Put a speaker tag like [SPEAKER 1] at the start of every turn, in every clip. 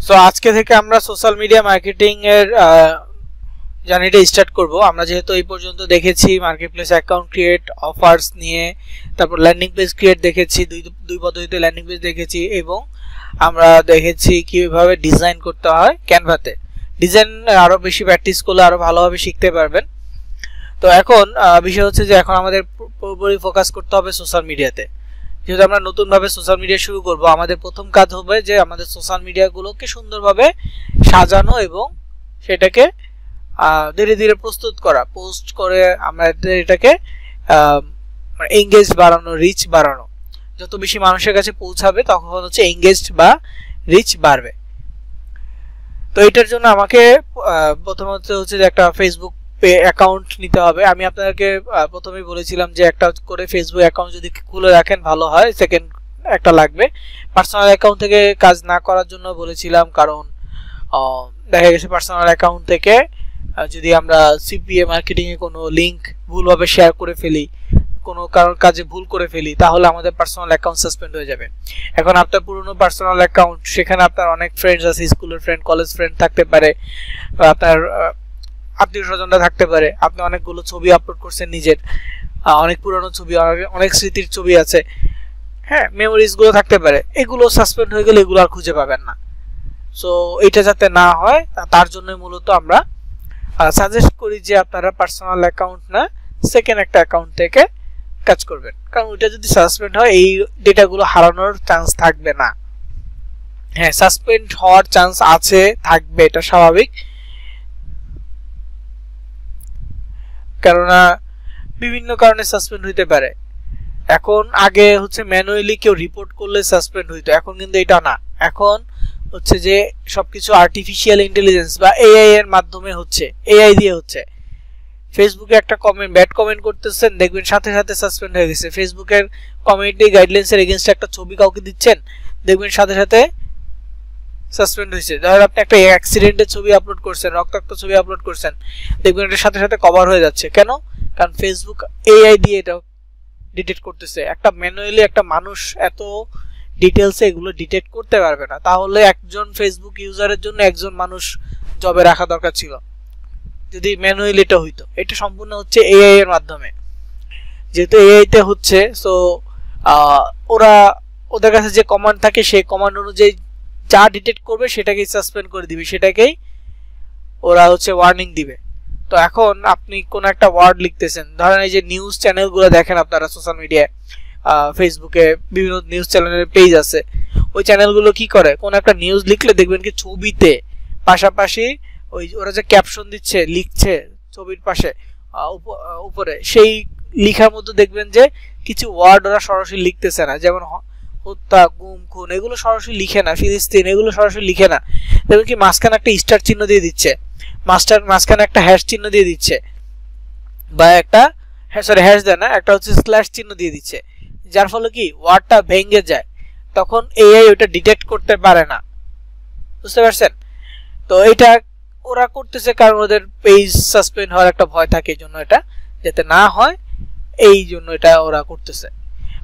[SPEAKER 1] So আজকে থেকে আমরা সোশ্যাল মিডিয়া মার্কেটিং এর জার্নিটা স্টার্ট করব। আমরা যেহেতু এই পর্যন্ত দেখেছি মার্কেটপ্লেস অ্যাকাউন্ট ক্রিয়েট, অফার্স নিয়ে, তারপর ল্যান্ডিং পেজ ক্রিয়েট দেখেছি, দুই পদ্ধতিতে ল্যান্ডিং পেজ দেখেছি, এবং আমরা দেখেছি কিভাবে ডিজাইন করতে হয় ক্যানভাতে। ডিজাইন আরো বেশি প্র্যাকটিস করলে আরো ভালোভাবে শিখতে পারবেন। তো এখন বিষয় হচ্ছে যে এখন আমাদের পুরোপুরি ফোকাস করতে হবে সোশ্যাল মিডিয়াতে। যেহেতু আমরা নতুনভাবে সোশ্যাল মিডিয়া শুরু করব, আমাদের প্রথম কাজ হবে যে আমাদের সোশ্যাল মিডিয়াগুলোকে সুন্দরভাবে সাজানো এবং সেটাকে ধীরে ধীরে প্রস্তুত করা, পোস্ট করে আমাদের এটাকে এঙ্গেজ বাড়ানো, রিচ বাড়ানো। যত বেশি মানুষের কাছে পৌঁছাবে তখন হচ্ছে এঙ্গেজড বা রিচ বাড়বে। তো এটার জন্য আমাকে প্রথমত হচ্ছে যে একটা ফেসবুক অ্যাকাউন্ট নিতে হবে। আমি আপনাদেরকে প্রথমেই বলেছিলাম যে একটা করে ফেসবুক অ্যাকাউন্ট যদি খুলে রাখেন ভালো হয়। সেকেন্ড একটা লাগবে। পার্সোনাল অ্যাকাউন্ট থেকে কাজ না করার জন্য বলেছিলাম, কারণ দেখা গেছে পার্সোনাল অ্যাকাউন্ট থেকে যদি আমরা সিপিএ মার্কেটিং এ কোনো লিংক ভুলভাবে শেয়ার করে ফেলি, কোনো কারোর কাজে ভুল করে ফেলি, তাহলে আমাদের পার্সোনাল অ্যাকাউন্ট সাসপেন্ড হয়ে যাবে। এখন আপনার পুরনো পার্সোনাল অ্যাকাউন্ট, সেখানে আপনার অনেক ফ্রেন্ডস আছে, স্কুলের ফ্রেন্ড, কলেজ ফ্রেন্ড থাকতে পারে, আপনার আত্মীয় স্বজনরা থাকতে পারে, আপনি অনেকগুলো ছবি আপলোড করছেন নিজের, অনেক পুরনো ছবি, অনেক স্মৃতির ছবি আছে, হ্যাঁ, মেমোরিজ গুলো থাকতে পারে। এগুলো সাসপেন্ড হয়ে গেলে এগুলো আর খুঁজে পাবেন না। সো এটা যাতে না হয় তার জন্য মূলত আমরা সাজেস্ট করি যে আপনারা পার্সোনাল অ্যাকাউন্ট না, সেকেন্ড একটা অ্যাকাউন্ট থেকে কাজ করবেন, কারণ ওইটা যদি সাসপেন্ড হয় এই ডেটাগুলো হারানোর চান্স থাকবে না। হ্যাঁ, সাসপেন্ড হওয়ার চান্স আছে, থাকবে, এটা স্বাভাবিক, কেননা বিভিন্ন কারণে সাসপেন্ড হইতে পারে। এখন আগে হচ্ছে ম্যানুয়ালি কেউ রিপোর্ট করলে সাসপেন্ড হইতো, এখন কিন্তু এটা না। এখন হচ্ছে যে সবকিছু আর্টিফিশিয়াল ইন্টেলিজেন্স বা এআই এর মাধ্যমে হচ্ছে, এআই দিয়ে হচ্ছে। ফেসবুকে একটা কমেন্ট, ব্যাড কমেন্ট করতেছেন, দেখবেন সাথে সাথে সাসপেন্ড হয়ে গেছে। ফেসবুকের কমিউনিটি গাইডলাইন্স এর এগেইনস্টে একটা ছবি কাউকে দিচ্ছেন, দেখবেন সাথে সাথে সাসপেন্ড হয়েছে। ধরেন আপনি একটা অ্যাক্সিডেন্টের ছবি আপলোড করছেন, রক্তাক্ত ছবি আপলোড করছেন, দেখবেন এটার সাথে সাথে কভার হয়ে যাচ্ছে। কেন? কারণ ফেসবুক এআই দিয়ে এটা ডিটেক্ট করতেছে। একটা ম্যানুয়ালি একটা মানুষ এত ডিটেইলসে এগুলো ডিটেক্ট করতে পারবে না। তাহলে একজন ফেসবুক ইউজারের জন্য একজন মানুষ জবে রাখা দরকার ছিল যদি ম্যানুয়ালি এটা হইতো। এটা সম্পূর্ণ হচ্ছে এআই এর মাধ্যমে। যেহেতু এআই তে হচ্ছে, সো ওদের কাছে যে কমান্ড থাকে সেই কমান্ড অনুযায়ী যা ডিটেক্ট করবে সেটাকেই সাসপেন্ড করে দিবে, সেটাকেই ওরা হচ্ছে ওয়ার্নিং দিবে। তো এখন আপনি কোন একটা ওয়ার্ড লিখতেছেন, ধরেন এই যে নিউজ চ্যানেলগুলো দেখেন আপনারা সোশ্যাল মিডিয়ায়, ফেসবুকে বিভিন্ন নিউজ চ্যানেলের পেজ আছে, ওই চ্যানেলগুলো কি করে, কোন একটা নিউজ লিখলে দেখবেন কি ছবিতে পাশাপাশি ওই ওরা যে ক্যাপশন দিচ্ছে, লিখছে ছবির পাশে উপরে, সেই লেখার মধ্যে দেখবেন যে কিছু ওয়ার্ড ওরা সরাসরি লিখতেছে না, যেমন হত্যা, গুম, খুন, এগুলো সরাসরি লিখে না, ফিলিস্তিন, এগুলো সরাসরি লিখে না। দেখবেন কি মাঝখানে একটা স্টার চিহ্ন দিয়ে দিচ্ছে, মাঝখানে একটা হ্যাশ চিহ্ন দিয়ে দিচ্ছে, বা একটা হ্যাশ দেয় না, একটা হচ্ছে স্ল্যাশ চিহ্ন দিয়ে দিচ্ছে, যার ফলে কি ওয়ার্ডটা ভেঙে যায়। তখন এআই ওটা ডিটেক্ট করতে পারে না, বুঝতে পারছেন? তো এটা ওরা করতেছে কারণ ওদের পেজ সাসপেন্ড হওয়ার একটা ভয় থাকে, এই জন্য এটা যাতে না হয় এই জন্য এটা ওরা করতেছে।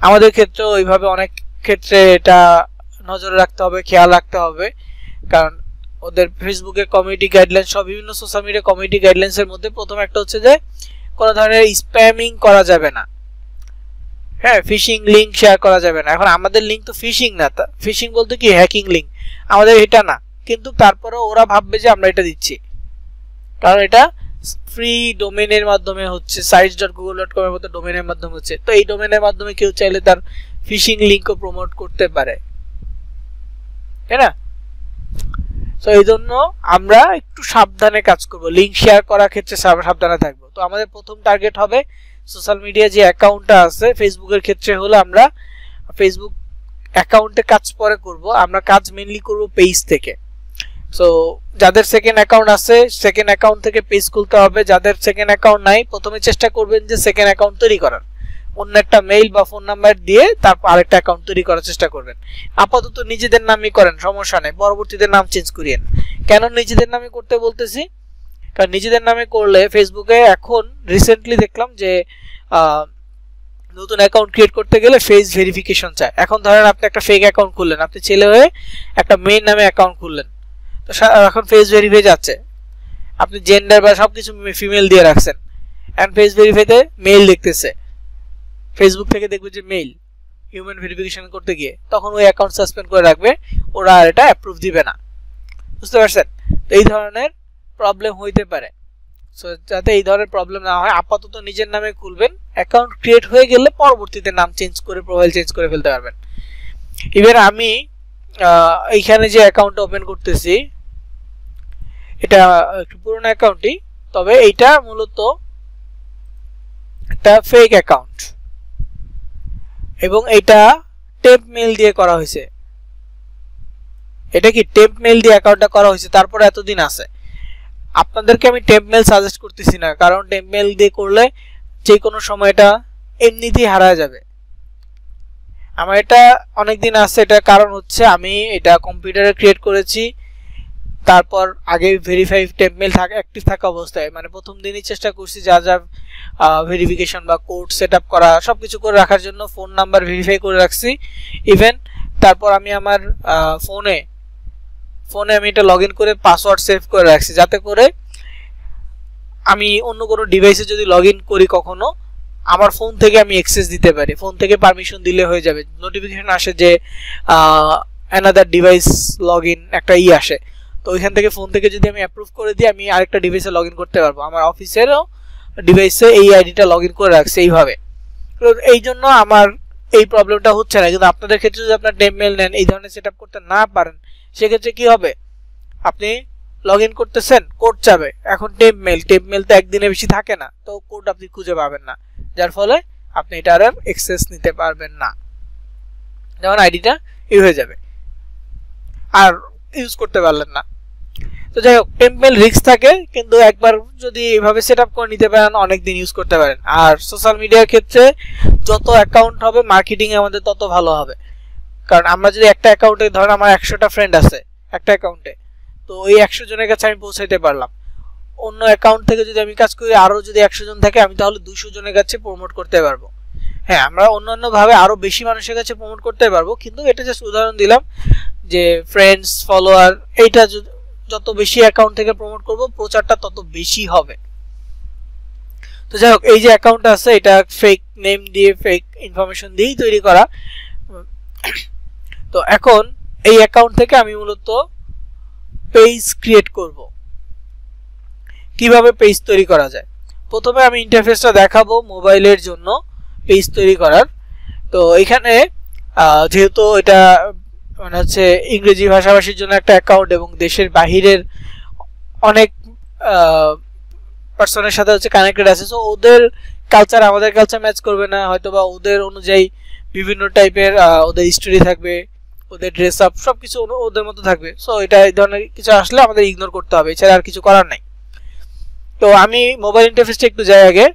[SPEAKER 1] আমাদের ক্ষেত্রে ওইভাবে অনেক ক্ষেত্রে এটা নজরে রাখতে হবে, খেয়াল রাখতে হবে, কারণ ওদের ফেসবুকের কমিউনিটি গাইডলাইন, সব বিভিন্ন সোশ্যাল মিডিয়া কমিউনিটি গাইডলাইন্স এর মধ্যে প্রথম একটা হচ্ছে যে কোনো ধরনের স্প্যামিং করা যাবে না, হ্যাঁ, ফিশিং লিংক শেয়ার করা যাবে না। এখন আমাদের লিংক তো ফিশিং না, ফিশিং বলতে কি হ্যাকিং লিংক, আমাদের এটা না, কিন্তু তারপরেও ওরা ভাববে যে আমরা এটা দিচ্ছি, কারণ এটা ফ্রি ডোমেনের মাধ্যমে হচ্ছে, sites.google.com এর মতো ডোমেনের মাধ্যমে হচ্ছে। তো এই ডোমেনের মাধ্যমে কেউ চাইলে তার ফিশিং লিংকও প্রমোট করতে পারে, তাই না? তো এই জন্য আমরা একটু সাবধানে কাজ করব, লিংক শেয়ার করার ক্ষেত্রে সাবধানে থাকবো। তো আমাদের প্রথম টার্গেট হবে সোশ্যাল মিডিয়া যে অ্যাকাউন্টটা আছে, ফেসবুকের ক্ষেত্রে হলো আমরা ফেসবুক অ্যাকাউন্টে কাজ পরে করব, আমরা কাজ মেইনলি করব পেজ থেকে। সো যাদের সেকেন্ড অ্যাকাউন্ট আছে, সেকেন্ড অ্যাকাউন্ট থেকে পেজ খুলতে হবে। যাদের সেকেন্ড অ্যাকাউন্ট নাই, প্রথমে চেষ্টা করবেন যে সেকেন্ড অ্যাকাউন্ট তৈরি করার, অন্য একটা মেইল বা ফোন নাম্বার দিয়ে তারপর আরেকটা অ্যাকাউন্ট তৈরি করার চেষ্টা করবেন। আপাতত নিজেদের নামই করেন, সমস্যা নেই, পরবর্তীতে নাম চেঞ্জ করিয়েন। কেন নিজেদের নামে করতে বলতেছি? কারণ নিজেদের নামে করলে ফেসবুকে এখন রিসেন্টলি দেখলাম যে নতুন অ্যাকাউন্ট ক্রিয়েট করতে গেলে ফেস ভেরিফিকেশন চায়। এখন ধরেন আপনি একটা ফেক অ্যাকাউন্ট খুললেন, আপনি ছেলে হয়ে একটা মেয়ের নামে অ্যাকাউন্ট খুললেন, তো এখন ফেস ভেরিফাই যাচ্ছে, আপনি জেন্ডার বা সবকিছু ফিমেল দিয়ে রাখছেন, এন্ড ফেস ভেরিফাইতে মেল দেখতেছে, ফেসবুক থেকে দেখবে যে মেল হিউম্যান ভেরিফিকেশন করতে গিয়ে, তখন ওই অ্যাকাউন্ট সাসপেন্ড করে রাখবে, ওরা আর এটা অ্যাপ্রুভ দিবে না। বুঝতে পারছেন? তো এই ধরনের প্রবলেম হইতে পারে। সো যাতে এই ধরনের প্রবলেম না হয় আপাতত নিজের নামে খুলবেন, অ্যাকাউন্ট ক্রিয়েট হয়ে গেলে পরবর্তীতে নাম চেঞ্জ করে প্রোফাইল চেঞ্জ করে ফেলতে পারবেন। এবার আমি এইখানে যে অ্যাকাউন্টটা ওপেন করতেছি এটা একটু পুরনো অ্যাকাউন্টই, তবে এইটা মূলত একটা ফেক অ্যাকাউন্ট এবং এটা টেম্প মেল দিয়ে করা হয়েছে। এটা কি টেম্প মেল দিয়ে অ্যাকাউন্টটা করা হয়েছে, তারপরে এতদিন আছে। আপনাদেরকে আমি টেম্প মেল সাজেস্ট করতেছি না, কারণ টেম্প মেল দিয়ে করলে যে কোনো সময় এটা এমনিতেই হারা যাবে। আমার এটা অনেক দিন আছে, এটা কারণ হচ্ছে আমি এটা কম্পিউটারে ক্রিয়েট করেছি, তারপর আগে ভেরিফাই টেম্প মেল অ্যাক্টিভ থাকা অবস্থায়, মানে প্রথম দিনই চেষ্টা করছি যা যা ভেরিফিকেশন বা কোড সেট আপ করা সবকিছু করে রাখার জন্য ফোন নাম্বার ভেরিফাই করে রাখছি ইভেন। তারপর আমি আমার ফোনে আমি এটা লগ ইন করে পাসওয়ার্ড সেভ করে রাখছি, যাতে করে আমি অন্য কোনো ডিভাইসে যদি লগ ইন করি কখনো আমার ফোন থেকে আমি অ্যাক্সেস দিতে পারি, ফোন থেকে পারমিশন দিলে হয়ে যাবে। নোটিফিকেশন আসে যে অ্যানাদার ডিভাইস লগ ইন একটা আসে, তো ওইখান থেকে ফোন থেকে যদি আমি অ্যাপ্রুভ করে দিই আমি আরেকটা ডিভাইসে লগ ইন করতে পারবো। আমার অফিসেরও ডিভাইসে এই আইডিটা লগ ইন করে রাখছে এইভাবে। তো এই জন্য আমার এই প্রবলেমটা হচ্ছে না। কিন্তু আপনাদের ক্ষেত্রে যদি আপনার টেম্প মেল নেন এই ধরনের সেট আপ করতে না পারেন, সেক্ষেত্রে কি হবে, আপনি লগ ইন করতেছেন কোড চাবে, এখন টেম্প মেল তো একদিনে বেশি থাকে না, তো কোড আপনি খুঁজে পাবেন না, যার ফলে আপনি এটা আর অ্যাক্সেস নিতে পারবেন না, যেমন আইডিটা হয়ে যাবে আর ইউজ করতে পারলেন না। তো যাই হোক, টেম্প মেল রিস্ক থাকে, কিন্তু একবার যদি এইভাবে সেট আপ করে নিতে পারেন অনেকদিন ইউজ করতে পারেন। আর সোশ্যাল মিডিয়ার ক্ষেত্রে যত অ্যাকাউন্ট হবে মার্কেটিং আমাদের তত ভালো হবে, কারণ আমরা যদি একটা অ্যাকাউন্টে ধরেন আমার 100টা ফ্রেন্ড আছে একটা অ্যাকাউন্টে, তো ওই 100 জনের কাছে আমি পৌঁছাইতে পারলাম। অন্য অ্যাকাউন্ট থেকে যদি আমি কাজ করি আরো যদি 100 জন থাকে আমি তাহলে 200 জনের কাছে প্রমোট করতে পারবো। হ্যাঁ, আমরা অন্যান্য ভাবে আরো বেশি মানুষের কাছে প্রমোট করতে পারবো, কিন্তু এটা জাস্ট উদাহরণ দিলাম যে ফ্রেন্ডস ফলোয়ার এইটা যত বেশি অ্যাকাউন্ট থেকে প্রমোট করব প্রচারটা তত বেশি হবে। তো যাই হোক, এই যে অ্যাকাউন্ট আছে এটা ফেক নেম দিয়ে ফেক ইনফরমেশন দিয়েই তৈরি করা। তো এখন এই অ্যাকাউন্ট থেকে আমি মূলত পেজ ক্রিয়েট করব। কিভাবে পেজ তৈরি করা যায়, প্রথমে আমি ইন্টারফেসটা দেখাবো মোবাইলের জন্য পেজ তৈরি করার। তো এখানে যেহেতু এটা মানে হচ্ছে ইংরেজি ভাষাভাষীর জন্য একটা অ্যাকাউন্ট এবং দেশের বাহিরের অনেক পার্সনের সাথে হচ্ছে কানেক্টেড আছে, সো ওদের কালচার আমাদের কালচার ম্যাচ করবে না, হয়তো বা ওদের অনুযায়ী বিভিন্ন টাইপের ওদের স্টোরি থাকবে, ওদের ড্রেস আপ সবকিছু ওদের মতো থাকবে। সো এটা এই ধরনের কিছু আসলে আমাদের ইগনোর করতে হবে, এছাড়া আর কিছু করার নাই। তো আমি মোবাইল ইন্টারফেসটা একটু যাই আগে।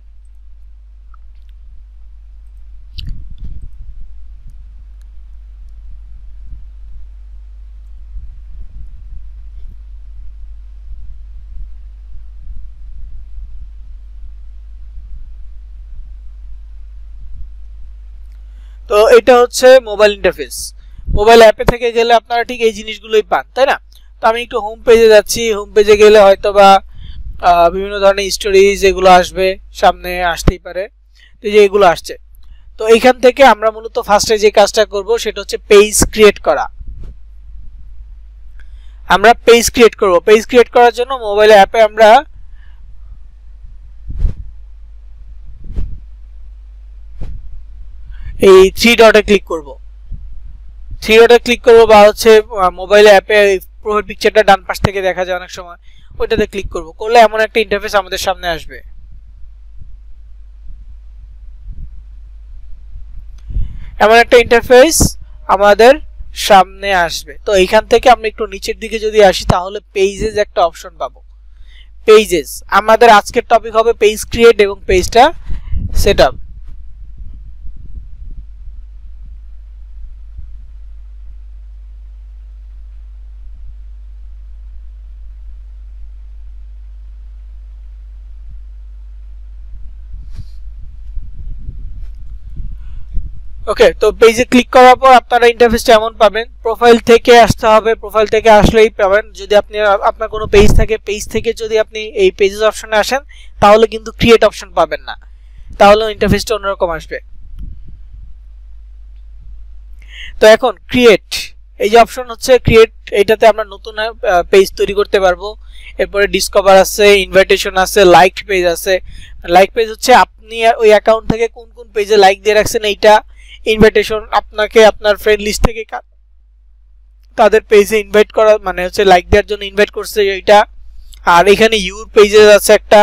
[SPEAKER 1] তো এটা হচ্ছে মোবাইল ইন্টারফেস। মোবাইল অ্যাপে থেকে গেলে আপনারা ঠিক এই জিনিসগুলোই পান, তাই না? তো আমি একটু হোম পেজে যাচ্ছি, হোম পেজে গেলে হয়তো বা বিভিন্ন ধরনের স্টোরিজ এগুলো আসবে, সামনে আসতেই পারে, তো যে এগুলো আসছে। তো এইখান থেকে আমরা মূলত ফার্স্টে যে কাজটা করব সেটা হচ্ছে পেজ ক্রিয়েট করা। আমরা পেজ ক্রিয়েট করব। পেজ ক্রিয়েট করার জন্য মোবাইল অ্যাপে আমরা এই 3 ডটে ক্লিক করব। 3 ডটে ক্লিক করব বা হচ্ছে মোবাইল অ্যাপে প্রোফাইল পিকচারটা ডান পাশ থেকে দেখা যায় অনেক সময়, ওইটাতে ক্লিক করব। করলে এমন একটা ইন্টারফেস আমাদের সামনে আসবে। এমন একটা ইন্টারফেস আমাদের সামনে আসবে। তো এইখান থেকে আমরা একটু নিচের দিকে যদি আসি তাহলে পেজেস একটা অপশন পাবো। পেজেস, আমাদের আজকের টপিক হবে পেজ ক্রিয়েট এবং পেজটা সেটআপ। ওকে, তো পেজে ক্লিক করার পর আপনারা ইন্টারফেসটা এমন পাবেন। প্রোফাইল থেকে আসতে হবে, প্রোফাইল থেকে আসলেই পাবেন। যদি আপনি আপনার কোনো পেজ থাকে, পেজ থেকে যদি আপনি এই পেজেস অপশনে আসেন তাহলে কিন্তু ক্রিয়েট অপশন পাবেন না, তাহলে ইন্টারফেসটা অন্যরকম আসবে। তো এখন ক্রিয়েট, এই যে অপশন হচ্ছে ক্রিয়েট, এইটাতে আমরা নতুন পেজ তৈরি করতে পারবো। এরপরে ডিসকভার আছে, ইনভাইটেশন আছে, লাইক পেজ আছে। লাইক পেজ হচ্ছে আপনি ওই অ্যাকাউন্ট থেকে কোন কোন পেজে লাইক দিয়ে রাখছেন এইটা। ইনভাইটেশন আপনাকে আপনার ফ্রেন্ড লিস্ট থেকে তাদের পেজে ইনভাইট করা, মানে হচ্ছে লাইক দেওয়ার জন্য ইনভাইট করছে এইটা। আর এখানে ইউর পেজেস আছে একটা,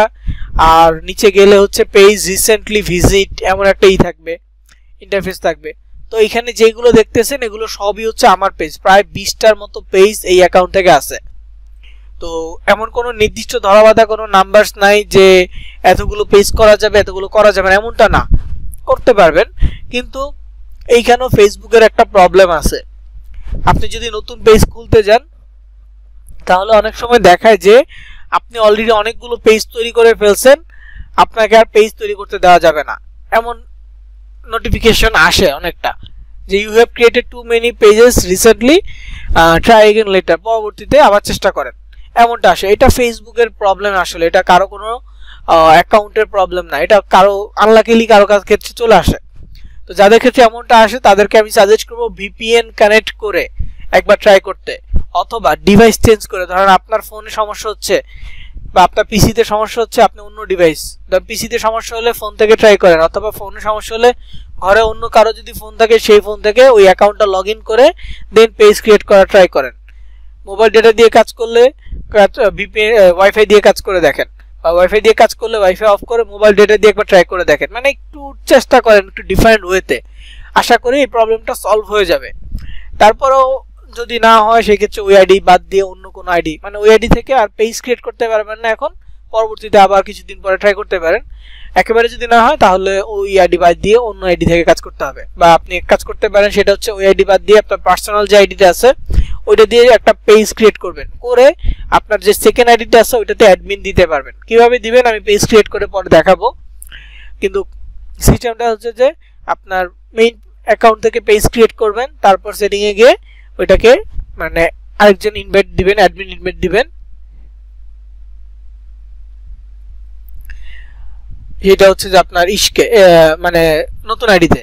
[SPEAKER 1] আর নিচে গেলে হচ্ছে পেজ রিসেন্টলি ভিজিট এমন একটা থাকবে, ইন্টারফেস থাকবে। তো এখানে যেগুলো দেখতেছেন এগুলো সবই হচ্ছে আমার পেজ, প্রায় 20টার মতো পেজ এই অ্যাকাউন্ট থেকে আছে। তো এমন কোনো নির্দিষ্ট ধরাবাঁধা কোনো নাম্বারস নাই যে এতগুলো পেজ করা যাবে এতগুলো করা যাবে না, এমনটা না, করতে পারবেন। কিন্তু এইখানেও ফেসবুকের একটা প্রবলেম আছে। আপনি যদি নতুন পেজ খুলতে যান তাহলে অনেক সময় দেখায় যে আপনি অলরেডি অনেকগুলো পেজ তৈরি করে ফেলছেন, আপনাকে আর পেজ তৈরি করতে দেওয়া যাবে না, এমন নোটিফিকেশন আসে অনেকটা, যে you have created too many pages recently, try again later, পরবর্তীতে আবার চেষ্টা করেন, এমনটা আসে। এটা ফেসবুকের প্রবলেম, আসলে এটা কারো কোনো অ্যাকাউন্টের প্রবলেম না, এটা কারো আনলাকিলি কারো ক্ষেত্রে চলে আসে। তো যাদের ক্ষেত্রে এমনটা আসে তাদেরকে আমি সাজেস্ট করবো ভিপিএন কানেক্ট করে একবার ট্রাই করতে, অথবা ডিভাইস চেঞ্জ করে। ধরেন আপনার ফোনে সমস্যা হচ্ছে বা আপনার পিসিতে সমস্যা হচ্ছে, আপনি অন্য ডিভাইস, পিসিতে সমস্যা হলে ফোন থেকে ট্রাই করেন, অথবা ফোনে সমস্যা হলে ঘরে অন্য কারো যদি ফোন থাকে সেই ফোন থেকে ওই অ্যাকাউন্টটা লগ ইন করে দেন পেজ ক্রিয়েট করা ট্রাই করেন। মোবাইল ডেটা দিয়ে কাজ করলে ভিপিএন ওয়াইফাই দিয়ে কাজ করে দেখেন, বা ওয়াইফাই দিয়ে কাজ করলে ওয়াইফাই অফ করে মোবাইল ডেটা দিয়ে একবার ট্রাই করে দেখেন, মানে একটু চেষ্টা করেন একটু ডিফারেন্ট ওয়েতে, আশা করি এই প্রবলেমটা সলভ হয়ে যাবে। তারপরেও যদি না হয় সেক্ষেত্রে ওই আইডি বাদ দিয়ে অন্য কোনো আইডি, মানে ওই আইডি থেকে আর পেজ ক্রিয়েট করতে পারবেন না এখন, পরবর্তীতে আবার কিছুদিন পরে ট্রাই করতে পারেন। একেবারে যদি না হয় তাহলে ওই আইডি বাদ দিয়ে অন্য আইডি থেকে কাজ করতে হবে, বা আপনি এক কাজ করতে পারেন, সেটা হচ্ছে ওই আইডি বাদ দিয়ে আপনার পার্সোনাল যে আইডিটা আছে ওইটা দিয়ে একটা পেজ ক্রিয়েট করবেন, করে আপনার যে সেকেন্ড আইডিটা আছে ওইটাতে অ্যাডমিন দিতে পারবেন। কিভাবে দিবেন আমি পেজ ক্রিয়েট করে পরে দেখাবো, কিন্তু সিস্টেমটা হচ্ছে যে আপনার মেইন অ্যাকাউন্ট থেকে পেজ ক্রিয়েট করবেন, তারপর সেটিংয়ে গিয়ে ওইটাকে মানে আরেকজন ইনভাইট দিবেন, অ্যাডমিন ইনভাইট দিবেন, এটা হচ্ছে যে আপনার ইশকে মানে নতুন আইডিতে,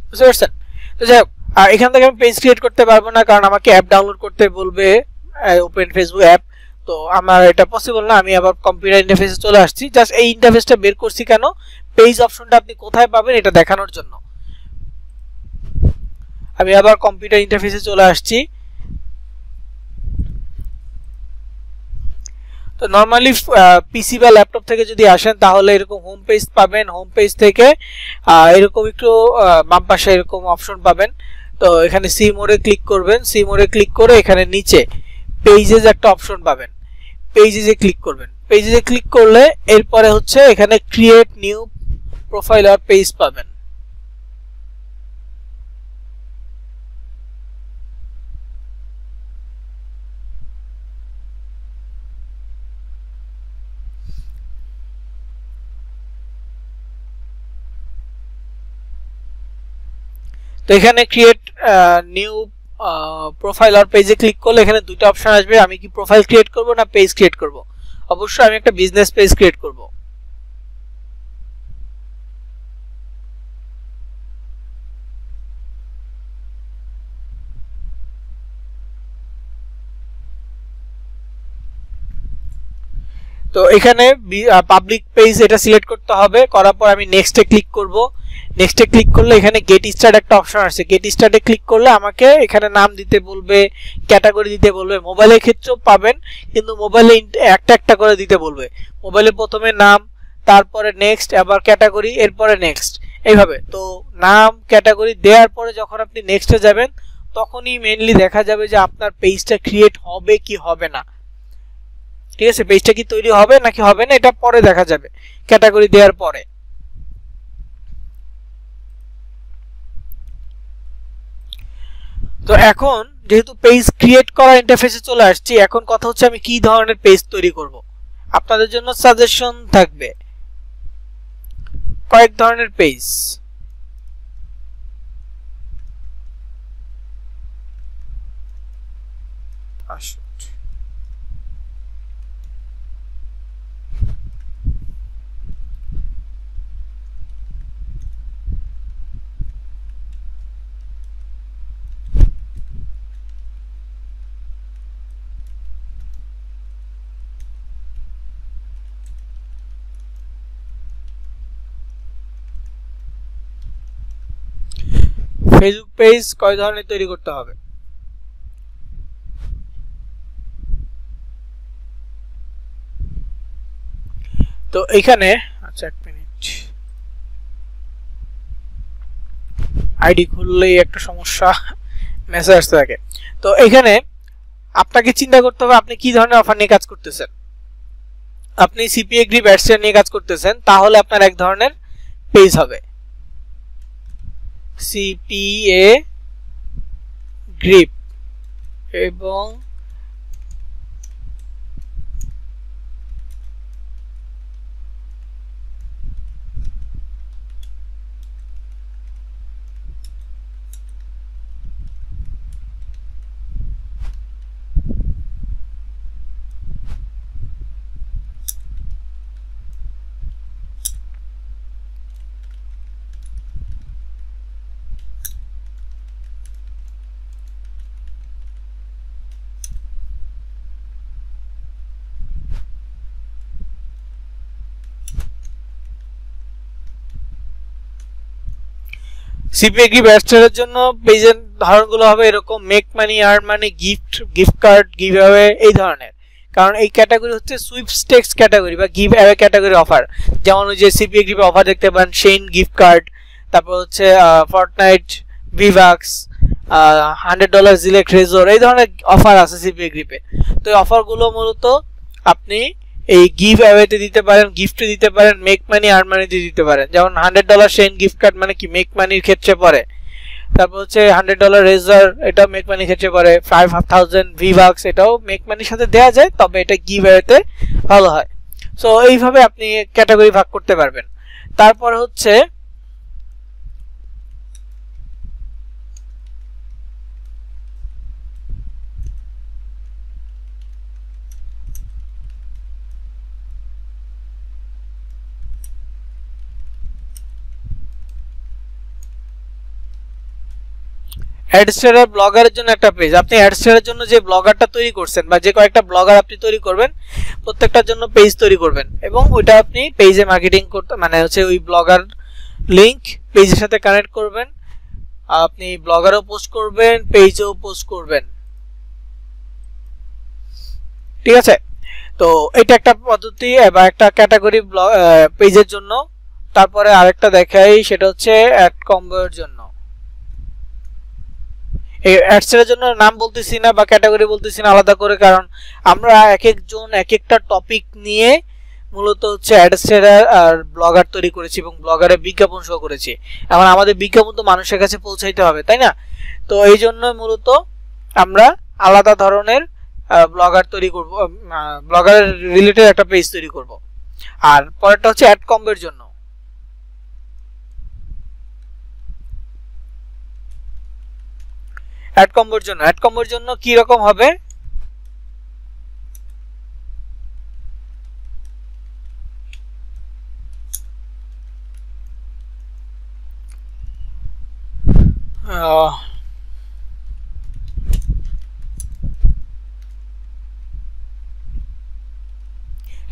[SPEAKER 1] বুঝতে পারছেন? তো যাই হোক, আর এখান থেকে আমি পেজ ক্রিয়েট করতে পারবো না, কারণ আমাকে অ্যাপ ডাউনলোড করতে বলবে, ওপেন ফেসবুক অ্যাপ, তো আমার এটা পসিবল না। আমি আবার কম্পিউটার ইন্টারফেসে চলে আসছি, জাস্ট এই ইন্টারফেসটা বের করছি কেন, পেজ অপশনটা আপনি কোথায় পাবেন এটা দেখানোর জন্য। আমি আবার কম্পিউটার ইন্টারফেসে চলে আসছি। তো নরমালি পিসি বা ল্যাপটপ থেকে যদি আসেন তাহলে এরকম হোম পেজ পাবেন, হোম পেজ থেকে এরকম একটু বাম পাশে এরকম অপশন পাবেন। তো এখানে সি মোডে ক্লিক করবেন, সি মোডে ক্লিক করে এখানে নিচে পেজেস একটা অপশন পাবেন, পেজেসে ক্লিক করবেন। পেজেসে ক্লিক করলে এরপরে হচ্ছে এখানে ক্রিয়েট নিউ প্রোফাইল আর পেজ পাবেন। তো এখানে ক্রিয়েট নিউ প্রোফাইল আর পেজে ক্লিক করলে এখানে দুটো অপশন আসবে, আমি কি প্রোফাইল ক্রিয়েট করব না পেজ ক্রিয়েট করব। অবশ্যই আমি একটা বিজনেস পেজ ক্রিয়েট করব। তো এখানে পাবলিক পেজ এটা সিলেক্ট করতে হবে, করার পর আমি নেক্সটে ক্লিক করব। নেক্সটে ক্লিক করলে এখানে গেট স্টার্ট একটা অপশন আছে, গেট স্টার্টে ক্লিক করলে আমাকে এখানে নাম দিতে বলবে, ক্যাটাগরি দিতে বলবে। মোবাইলের ক্ষেত্রেও পাবেন, কিন্তু মোবাইলে একটা একটা করে দিতে বলবে। মোবাইলে প্রথমে নাম, তারপরে নেক্সট, আবার ক্যাটাগরি, এরপরে নেক্সট, এইভাবে। তো নাম ক্যাটাগরি দেওয়ার পরে যখন আপনি নেক্সটে যাবেন তখনই মেইনলি দেখা যাবে যে আপনার পেজটা ক্রিয়েট হবে কি হবে না, ঠিক আছে? পেজটা কি তৈরি হবে নাকি হবে না এটা পরে দেখা যাবে ক্যাটাগরি দেওয়ার পরে। তো এখন যেহেতু পেজ ক্রিয়েট করা ইন্টারফেসে চলে আসছি, এখন কথা হচ্ছে আমি কি ধরনের পেজ তৈরি করব। আপনাদের জন্য সাজেশন থাকবে, কয়েক ধরনের পেজ। ফেসবুক পেজ কয় ধরনের তৈরি করতে হবে? তো এখানে আচ্ছা এক মিনিট, আইডি খুললেই একটা সমস্যা, মেসেজ আসতে থাকে। তো এখানে আপনাকে চিন্তা করতে হবে আপনি কি ধরনের অফার নিয়ে কাজ করতেছেন। আপনি সিপিএ গ্রিপ অ্যাডস নিয়ে কাজ করতেছেন, তাহলে আপনার এক ধরনের পেজ হবে সিপিএ গ্রিপ এবং সিপিএ গ্রিপ অ্যাডসের জন্য পেজের ধারণগুলো হবে এরকম: make money, earn money, gift card, give away, এই ধরনের। কারণ এই ক্যাটাগরি হচ্ছে সুইপস্টেক্স ক্যাটাগরি বা গিভ অ্যাওয়ে ক্যাটাগরি অফার। যেমন ওই যে সিপিএ গ্রিপে অফার দেখতে পান শেইন গিফট কার্ড, তারপর হচ্ছে ফর্টনাইট ভিভাক্স, $100 জিলেক্ট রেজর, এই ধরনের অফার আছে সিপিএ গ্রিপে। তো এই অফারগুলো মূলত আপনি এই গিভ অ্যাওয়েতে দিতে পারেন, গিফটে দিতে পারেন, মেক মানি, আর্ন মানিতে দিতে পারেন। যেমন $100 শেইন গিফট কার্ড মানে কি মেক মানির ক্ষেত্রে পড়ে। তারপর হচ্ছে $100 রেজার, এটাও মেক মানির ক্ষেত্রে পড়ে। 5000 ভিভাক্স, এটাও মেক মানির সাথে দেওয়া যায়, তবে এটা গিভ অ্যাওয়েতে ভালো হয়। সো এইভাবে আপনি ক্যাটাগরি ভাগ করতে পারবেন। তারপর হচ্ছে অ্যাডস্টারের ব্লগারের জন্য একটা পেজ। আপনি অ্যাডস্টারের জন্য যে ব্লগারটা তৈরি করছেন বা যে কয়েকটা ব্লগার আপনি তৈরি করবেন, প্রত্যেকটার জন্য পেজ তৈরি করবেন এবং ওইটা আপনি পেজে মার্কেটিং করতে, মানে হচ্ছে ওই ব্লগার লিংক পেজের সাথে কানেক্ট করবেন। আপনি ব্লগারও পোস্ট করবেন, পেজেও পোস্ট করবেন, ঠিক আছে? তো এটা একটা পদ্ধতি বা একটা ক্যাটাগরি পেজের জন্য। তারপরে আরেকটা দেখাই, সেটা হচ্ছে অ্যাড কম্বোর জন্য। এই অ্যাডসের জন্য নাম বলতেছি না বা ক্যাটাগরি বলতেছি না আলাদা করে, কারণ আমরা এক একজন এক একটা টপিক নিয়ে মূলত হচ্ছে অ্যাডসের আর ব্লগার তৈরি করেছি এবং ব্লগারের বিজ্ঞাপন শো করেছি। এখন আমাদের বিজ্ঞাপন তো মানুষের কাছে পৌঁছাইতে হবে, তাই না? তো এই জন্য মূলত আমরা আলাদা ধরনের ব্লগার তৈরি করব, ব্লগার রিলেটেড একটা পেজ তৈরি করব। আর পরেরটা হচ্ছে অ্যাড কম্বোর জন্য। অ্যাড কম্বোর জন্য কি রকম হবে?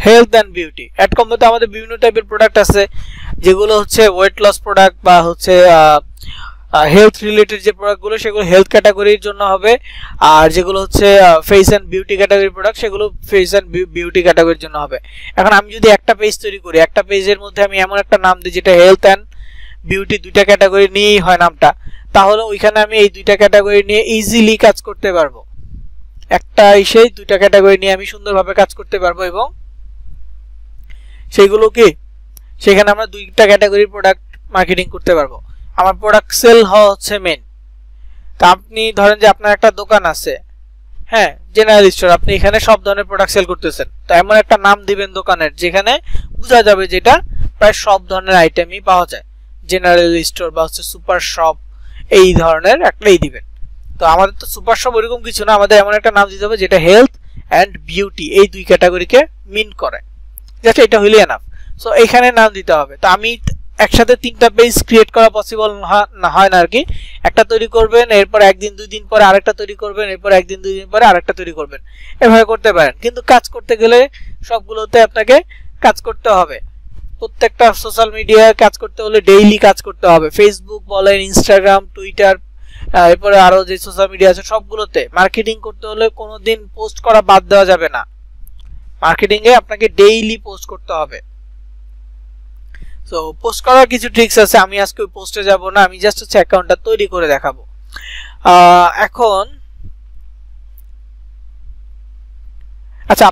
[SPEAKER 1] Health and beauty. অ্যাড কম্বোতে আমাদের বিভিন্ন টাইপের প্রোডাক্ট আছে, যেগুলো হচ্ছে ওয়েট লস প্রোডাক্ট বা হচ্ছে হেলথ রিলেটেড যে প্রোডাক্টগুলো, সেগুলো হেলথ ক্যাটাগরির জন্য হবে। আর যেগুলো হচ্ছে ফেস অ্যান্ড বিউটি ক্যাটাগরির প্রোডাক্ট, সেগুলো ফেস অ্যান্ড বিউটি ক্যাটাগরির জন্য হবে। এখন আমি যদি একটা পেজ তৈরি করি, একটা পেজের মধ্যে আমি এমন একটা নাম দিই যেটা হেলথ অ্যান্ড বিউটি দুইটা ক্যাটাগরি নিয়েই হয় নামটা, তাহলে ওইখানে আমি এই দুইটা ক্যাটাগরি নিয়ে ইজিলি কাজ করতে পারবো। একটা সেই দুইটা ক্যাটাগরি নিয়ে আমি সুন্দরভাবে কাজ করতে পারবো এবং সেইগুলো কি সেখানে আমরা দুইটা ক্যাটাগরির প্রোডাক্ট মার্কেটিং করতে পারবো। আমার প্রোডাক্ট সেল হওয়া হচ্ছে মেন। তা আপনি ধরেন যে আপনার একটা দোকান আছে, হ্যাঁ, জেনারেল স্টোর, আপনি এখানে সব ধরনের প্রোডাক্ট সেল করতেছেন। তো এমন একটা নাম দিবেন দোকানের যেখানে বোঝা যাবে যেটা প্রায় সব ধরনের আইটেমই পাওয়া যায়, জেনারেল স্টোর বা হচ্ছে সুপার শপ এই ধরনের একটাই দিবেন। তো আমাদের তো সুপার শপ ওরকম কিছু না, আমাদের এমন একটা নাম দিতে হবে যেটা হেলথ অ্যান্ড বিউটি এই দুই ক্যাটাগরিকে মিন করে, জাস্ট এটা হইলে এনাফ। সো এখানে নাম দিতে হবে। তো আমি একসাথে 3টা পেজ ক্রিয়েট করা পসিবল হয় না আর কি। একটা তৈরি করবেন, এরপর একদিন 2 দিন পরে আরেকটা তৈরি করবেন, এরপর একদিন 2 দিন পরে আরেকটা তৈরি করবেন, এভাবে করতে পারেন। কিন্তু কাজ করতে গেলে সবগুলোতে আপনাকে কাজ করতে হবে। প্রত্যেকটা সোশ্যাল মিডিয়ায় কাজ করতে হলে ডেইলি কাজ করতে হবে। ফেসবুক বলেন, ইনস্টাগ্রাম, টুইটার, এরপরে আরো যে সোশ্যাল মিডিয়া আছে সবগুলোতে মার্কেটিং করতে হলে কোনোদিন পোস্ট করা বাদ দেওয়া যাবে না। মার্কেটিং এ আপনাকে ডেইলি পোস্ট করতে হবে। সো পোস্ট করার কিছু ট্রিক্স আছে, আমি আজকে ওই পোস্টে যাব না, আমি জাস্ট হচ্ছে অ্যাকাউন্টটা তৈরি করে দেখাবো। এখন আচ্ছা,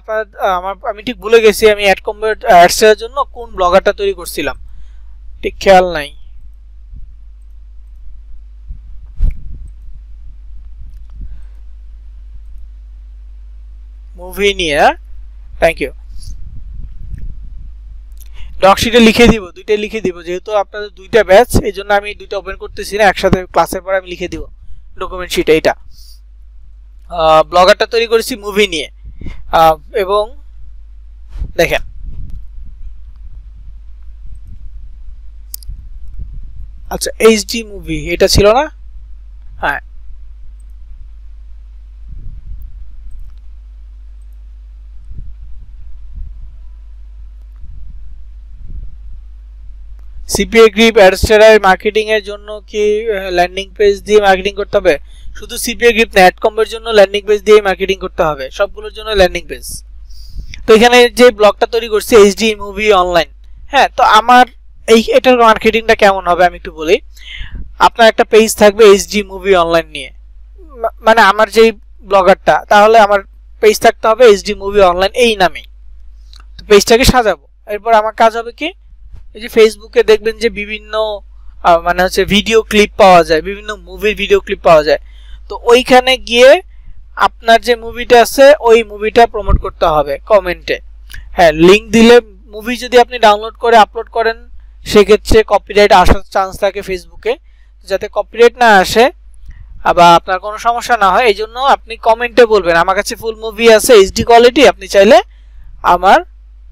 [SPEAKER 1] আমি ঠিক ভুলে গেছি আমি অ্যাডস এর জন্য কোন ব্লগারটা তৈরি করছিলাম, ঠিক খেয়াল নাই। মুভি নিয়ে, থ্যাংক ইউ। ডকশিটে লিখে দিব, দুইটা লিখে দিব, যেহেতু আপনাদের 2টা ব্যাচ এই জন্য আমি 2টা ওপেন করতেছি না, একসাথে ক্লাসের পরে আমি লিখে দিব ডকুমেন্ট শিটে। এটা ব্লগারটা তৈরি করেছি মুভি নিয়ে, এবং দেখেন আচ্ছা এইচডি মুভি এটা ছিল না, হ্যাঁ সিপিএ গ্রিপ অ্যাডস্টারার মার্কেটিং এর জন্য কি ল্যান্ডিং পেজ দিয়ে মার্কেটিং করতে হবে? শুধু সিপিএ গ্রিপ না, অ্যাডকমের জন্য ল্যান্ডিং পেজ দিয়ে মার্কেটিং করতে হবে, সবগুলোর জন্য ল্যান্ডিং পেজ। তো এখানে যে ব্লগটা তৈরি করছি এইচডি মুভি অনলাইন, হ্যাঁ, তো আমার এটার মার্কেটিংটা কেমন হবে আমি একটু বলি। আপনার একটা পেজ থাকবে এইচডি মুভি অনলাইন নিয়ে, মানে আমার যেই ব্লগারটা, তাহলে আমার পেজ থাকতে হবে এইচডি মুভি অনলাইন এই নামেই। তো পেজটাকে সাজাবো, এরপর আমার কাজ হবে কি, এই যে ফেসবুকে দেখবেন যে বিভিন্ন মানে হচ্ছে ভিডিও ক্লিপ পাওয়া যায়, বিভিন্ন মুভির ভিডিও ক্লিপ পাওয়া যায়। তো ওইখানে গিয়ে আপনার যে মুভিটা আছে ওই মুভিটা প্রমোট করতে হবে কমেন্টে। হ্যাঁ, লিংক দিলে মুভি যদি আপনি ডাউনলোড করে আপলোড করেন সেক্ষেত্রে কপিরাইট আসার চান্স থাকে ফেসবুকে। যাতে কপিরাইট না আসে বা আপনার কোনো সমস্যা না হয়, এই জন্য আপনি কমেন্টে বলবেন আমার কাছে ফুল মুভি আছে এইচডি কোয়ালিটি, আপনি চাইলে আমার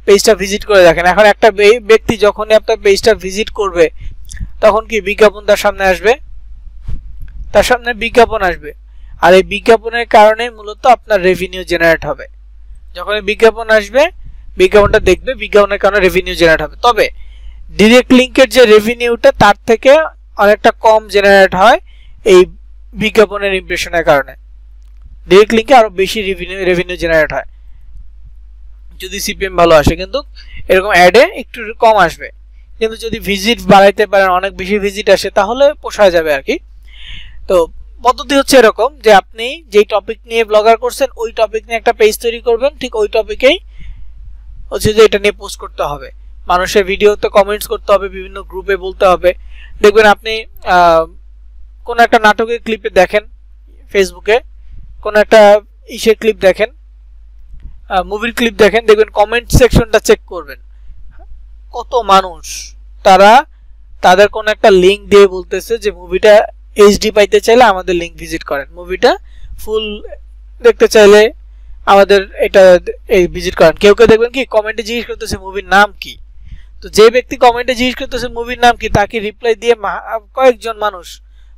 [SPEAKER 1] পেজটা ভিজিট করে দেখেন। এখন একটা ব্যক্তি যখনই আপনার পেজটা ভিজিট করবে তখন কি বিজ্ঞাপন তার সামনে আসবে, তার সামনে বিজ্ঞাপন আসবে, আর এই বিজ্ঞাপনের কারণে মূলত আপনার রেভিনিউ জেনারেট হবে। যখন বিজ্ঞাপন আসবে, বিজ্ঞাপনটা দেখবে, বিজ্ঞাপনের কারণে রেভিনিউ জেনারেট হবে। তবে ডিরেক্ট লিংকের যে রেভিনিউটা তার থেকে অনেকটা কম জেনারেট হয় এই বিজ্ঞাপনের ইমপ্রেশনের কারণে। ডিরেক্ট লিংকে আরো বেশি রেভিনিউ জেনারেট হয় যদি সিপিএম ভালো আসে, কিন্তু এরকম অ্যাডে একটু কম আসবে। কিন্তু যদি ভিজিট বাড়াইতে পারেন, অনেক বেশি ভিজিট আসে, তাহলে পোষায় যাবে আর কি। তো পদ্ধতি হচ্ছে এরকম যে আপনি যেই টপিক নিয়ে ব্লগার করছেন ওই টপিক নিয়ে একটা পেজ তৈরি করবেন, ঠিক ওই টপিকেই হচ্ছে যে এটা নিয়ে পোস্ট করতে হবে, মানুষের ভিডিওতে কমেন্টস করতে হবে, বিভিন্ন গ্রুপে বলতে হবে। দেখবেন আপনি কোন একটা নাটকের ক্লিপে দেখেন, ফেসবুকে কোন একটা ইসের ক্লিপ দেখেন, মুভির ক্লিপ দেখেন, দেখবেন কমেন্ট সেকশনটা চেক করবেন কত মানুষ তাদের কোন একটা লিংক দিয়ে বলতেছে যে মুভিটা এইচডি পাইতে চাইলে আমাদের লিংক ভিজিট করেন, মুভিটা ফুল দেখতে চাইলে আমাদের এটা এই ভিজিট করেন। কেউ কেউ দেখবেন কি কমেন্টে জিজ্ঞেস করতেছে মুভির নাম কি, তো যে ব্যক্তি কমেন্টে জিজ্ঞেস করতেছে মুভির নাম কি তাকে রিপ্লাই দিয়ে কয়েকজন মানুষ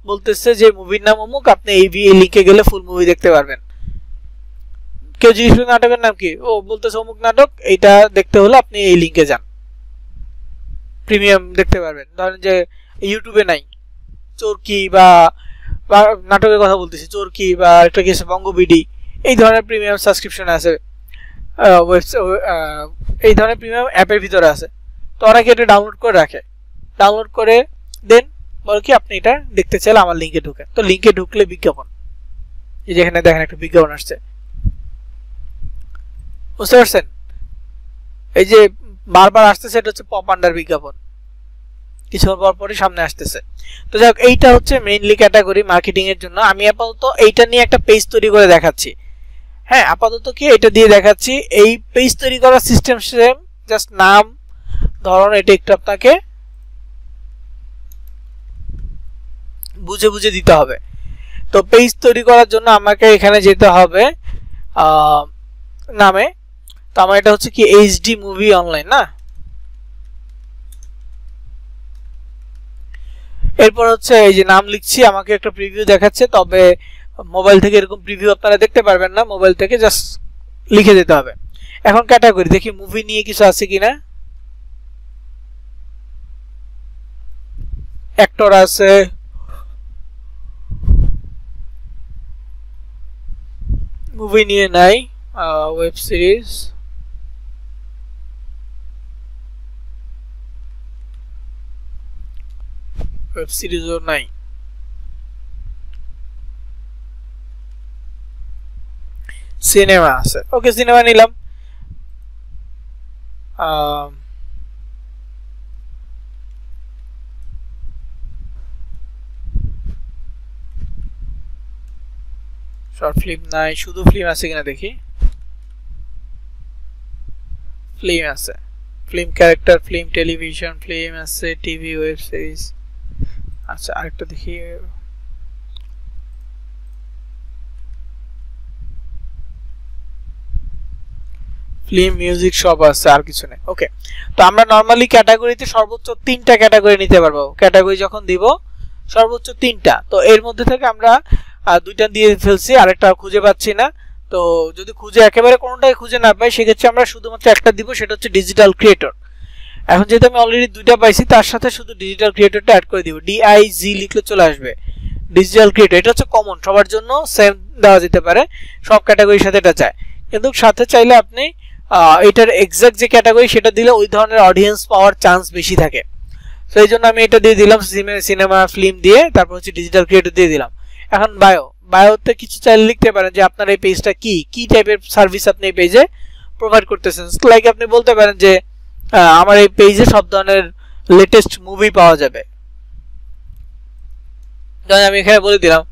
[SPEAKER 1] বলতেছে যে মুভির নাম অমুক, আপনি এই লিংকে গেলে ফুল মুভি দেখতে পারবেন। কেউ জিজ্ঞেস করে নাটকের নাম কি, ও বলতেছে অমুক নাটক, এইটা দেখতে হলে আপনি এই লিংকে যান, প্রিমিয়াম দেখতে পারবেন। ধরেন যে ইউটিউবে নাই, চোরকি বা নাটকের কথা বলতেছি, চোরকি বা একটা কি আছে বঙ্গবিডি, এই ধরনের প্রিমিয়াম সাবস্ক্রিপশন আছে, এই ধরনের প্রিমিয়াম অ্যাপের ভিতরে আছে। তো অনেকে এটা ডাউনলোড করে রাখে, ডাউনলোড করে দেন বল কি আপনি এটা দেখতে চাইলে আমার লিংকে ঢুকেন। তো লিংকে ঢুকলে বিজ্ঞাপন, এই যেখানে দেখেন একটা বিজ্ঞাপন আসছে, বুঝতে পারছেন? এই যে বারবার আসতেছে এটা হচ্ছে পপ আন্ডার বিজ্ঞাপন, কিছুক্ষণ পর পরই সামনে আসতেছে। তো যাই হোক, এইটা হচ্ছে মেইনলি ক্যাটাগরি মার্কেটিং এর জন্য। আমি আপাতত এইটা নিয়ে একটা পেজ তৈরি করে দেখাচ্ছি। হ্যাঁ, আপাতত কি এটা দিয়ে দেখাচ্ছি। এই পেজ তৈরি করার সিস্টেম সেম, জাস্ট নাম, ধরুন এটা একটু আপনাকে বুঝে বুঝে দিতে হবে। তো পেজ তৈরি করার জন্য আমাকে এখানে যেতে হবে নামে। তো আমার এটা হচ্ছে কি এইচডি মুভি অনলাইন না। এরপর হচ্ছে এই যে নাম লিখছি, আমাকে একটা প্রিভিউ দেখাচ্ছে, তবে মোবাইল থেকে এরকম প্রিভিউ আপনারা দেখতে পারবেন না, মোবাইল থেকে জাস্ট লিখে দিতে হবে। এখন ক্যাটাগরি দেখি মুভি নিয়ে কিছু আছে কিনা। অ্যাক্টর আছে, মুভি নিয়ে নাই। ওয়েব সিরিজ, ওয়েব সিরিজও নাই। সিনেমা আছে, ওকে সিনেমা নিলাম। শর্ট ফিল্ম নাই, শুধু ফিল্ম আছে কিনা দেখি। ফিল্ম আছে, film character, film television, film আছে, টিভি, ওয়েব সিরিজ। আচ্ছা আরেকটা দেখি। ফিল্ম, মিউজিক সব আছে, আর কিছু নেই। ওকে, তো আমরা নরমালি ক্যাটাগরিতে সর্বোচ্চ 3টা ক্যাটাগরি নিতে পারবো। ক্যাটাগরি যখন দিব সর্বোচ্চ 3টা, তো এর মধ্যে থেকে আমরা 2টা দিয়ে ফেলছি, আরেকটা খুঁজে পাচ্ছি না। তো যদি খুঁজে একেবারে কোনোটাই খুঁজে না পাই, সেক্ষেত্রে আমরা শুধুমাত্র একটা দিব, সেটা হচ্ছে ডিজিটাল ক্রিয়েটর। এখন যেহেতু আমি অলরেডি 2টা পাইছি, তার সাথে শুধু ডিজিটাল ক্রিয়েটরটা অ্যাড করে দিব। DIG লিখলে চলে আসবে ডিজিটাল ক্রিয়েটর। এটা হচ্ছে কমন, সবার জন্য সেম দেওয়া যেতে পারে, সব ক্যাটাগরির সাথে এটা চায়। কিন্তু সাথে চাইলে আপনি এটার এক্সাক্ট যে ক্যাটাগরি সেটা দিলে ওই ধরনের অডিয়েন্স পাওয়ার চান্স বেশি থাকে। তো এই জন্য আমি এটা দিয়ে দিলাম, সিনেমা ফিল্ম দিয়ে, তারপর হচ্ছে ডিজিটাল ক্রিয়েটর দিয়ে দিলাম। এখন বায়োতে কিছু চাইলে লিখতে পারেন যে আপনার এই পেজটা কি টাইপের সার্ভিস আপনি এই পেজে প্রোভাইড করতেছেন। লাইক আপনি বলতে পারেন যে আমার এই পেজে সব ধরনের লেটেস্ট মুভি পাওয়া যাবে। আমি এখানে বলে দিলাম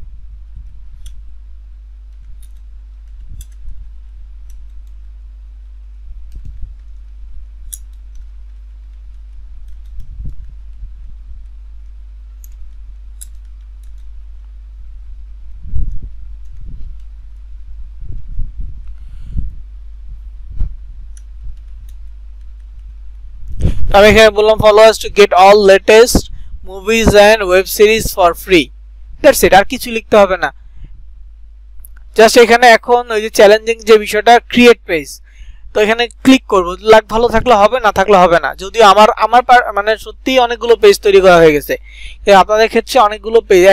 [SPEAKER 1] আমি এখানে বললাম follow us to get all latest movies and web series for free. That's it, আর কিছু লিখতে হবে না। জাস্ট এখানে এখন ওই যে চ্যালেঞ্জিং যে বিষয়টা ক্রিয়েট পেজ, তো এখানে ক্লিক করব। লাক ভালো থাকলে হবে, না থাকলে হবে না। যদিও আমার মানে সত্যি অনেকগুলো পেজ তৈরি করা হয়ে গেছে, আপনাদের ক্ষেত্রে অনেকগুলো পেজ,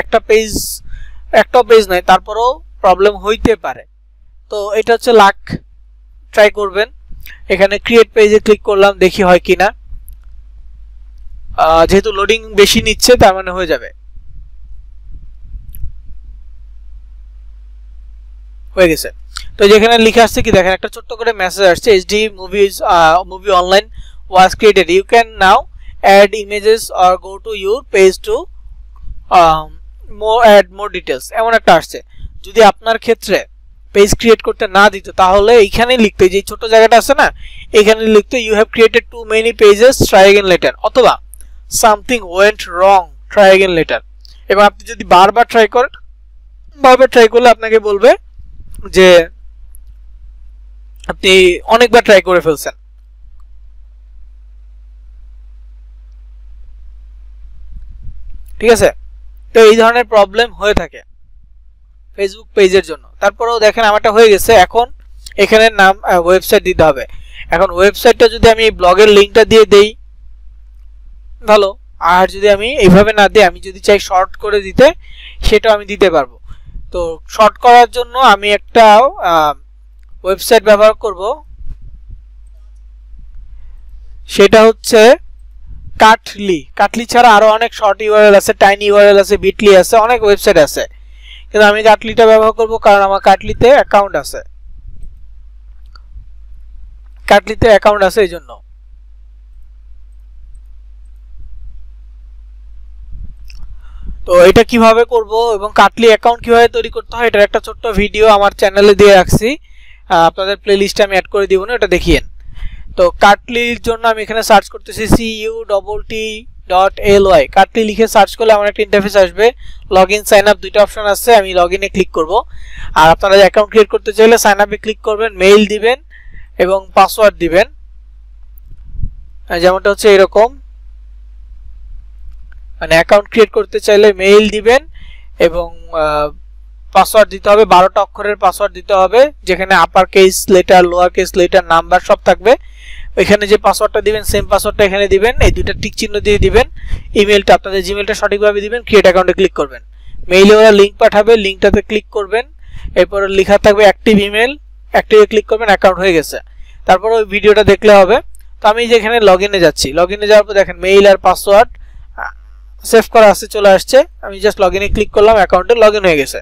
[SPEAKER 1] একটা পেজ নয়, তারপরেও প্রবলেম হইতে পারে। তো এটা হচ্ছে লাক, ট্রাই করবেন। এখানে ক্রিয়েট পেজে ক্লিক করলাম, দেখি হয় কিনা। যেহেতু লোডিং বেশি নিচ্ছে, তার মানে হয়ে যাবে, হয়ে গেছে। তো যেখানে লিখে আসছে কি দেখেন, একটা ছোট্ট করে মেসেজ আসছে, HD movie online was created, you can now add images or go to your page to add more details, এমন একটা আসছে। যদি আপনার ক্ষেত্রে পেজ ক্রিয়েট করতে না দিত, তাহলে এইখানে লিখতে, যে ছোট জায়গাটা আছে না, এখানে লিখতে you have created too many pages, try again later, অথবা something went wrong, try again later. এবং আপনি যদি বারবার ট্রাই করেন, করলে আপনাকে বলবে যে আপনি অনেকবার ট্রাই করে ফেলছেন। ঠিক আছে, তো এই ধরনের প্রবলেম হয়ে থাকে ফেসবুক পেজের জন্য। তারপরেও দেখেন আমারটা হয়ে গেছে। এখন এখানে নাম ওয়েবসাইট দিতে হবে। এখন ওয়েবসাইটটা যদি আমি ব্লগের লিংকটা দিয়ে দেই ভালো, আর যদি আমি এইভাবে না দিই, আমি যদি চাই শর্ট করে দিতে, সেটাও আমি দিতে পারবো। তো শর্ট করার জন্য আমি একটা ওয়েবসাইট ব্যবহার করব, সেটা হচ্ছে কাটলি ছাড়া আরো অনেক শর্ট ইউআরএল আছে, টাইনি ইউআরএল আছে, বিটলি আছে, অনেক ওয়েবসাইট আছে। কিন্তু আমি কাটলিটা ব্যবহার করব, কারণ আমার কাটলিতে অ্যাকাউন্ট আছে, এই জন্য। তো এটা কিভাবে করব এবং কাটলি অ্যাকাউন্ট কিভাবে তৈরি করতে হয়, এটার একটা ছোট্ট ভিডিও আমার চ্যানেলে দিয়ে রাখছি, আপনাদের প্লেলিস্টে আমি অ্যাড করে দিব না, এটা দেখিয়েন। তো তো কাটলির জন্য আমি এখানে সার্চ করতেছি CUTT.ly, কাটলি লিখে সার্চ করলে আমার একটা ইন্টারফেস আসবে। লগইন সাইন আপ দুইটা অপশন আছে, আমি লগইনে ক্লিক করব। আর আপনারা অ্যাকাউন্ট ক্রিয়েট করতে চাইলে সাইন আপে ক্লিক করবেন, মেইল দিবেন এবং পাসওয়ার্ড দিবেন, যেমনটা হচ্ছে এরকম। মানে অ্যাকাউন্ট ক্রিয়েট করতে চাইলে মেইল দিবেন এবং পাসওয়ার্ড দিতে হবে, 12টা অক্ষরের পাসওয়ার্ড দিতে হবে, যেখানে upper case letter, lower case letter, number সব থাকবে। এখানে যে পাসওয়ার্ডটা দিবেন সেম পাসওয়ার্ডটা এখানে দিবেন, এই দুইটা টিক চিহ্ন দিয়ে দিবেন। ইমেলটা আপনাদের জিমেলটা সঠিকভাবে দিবেন, ক্রিয়েট অ্যাকাউন্টে ক্লিক করবেন। মেইলে ওরা লিংক পাঠাবে, লিংকটাতে ক্লিক করবেন, এরপর লেখা থাকবে অ্যাক্টিভ ইমেল, অ্যাক্টিভে ক্লিক করবেন, অ্যাকাউন্ট হয়ে গেছে। তারপর ওই ভিডিওটা দেখলে হবে। তো আমি যেখানে লগইনে যাচ্ছি, লগইনে যাওয়ার পর দেখেন মেইল আর পাসওয়ার্ড সেভ করা আছে, চলে আসছে। আমি জাস্ট লগইনে ক্লিক করলাম, অ্যাকাউন্টে লগইন হয়ে গেছে।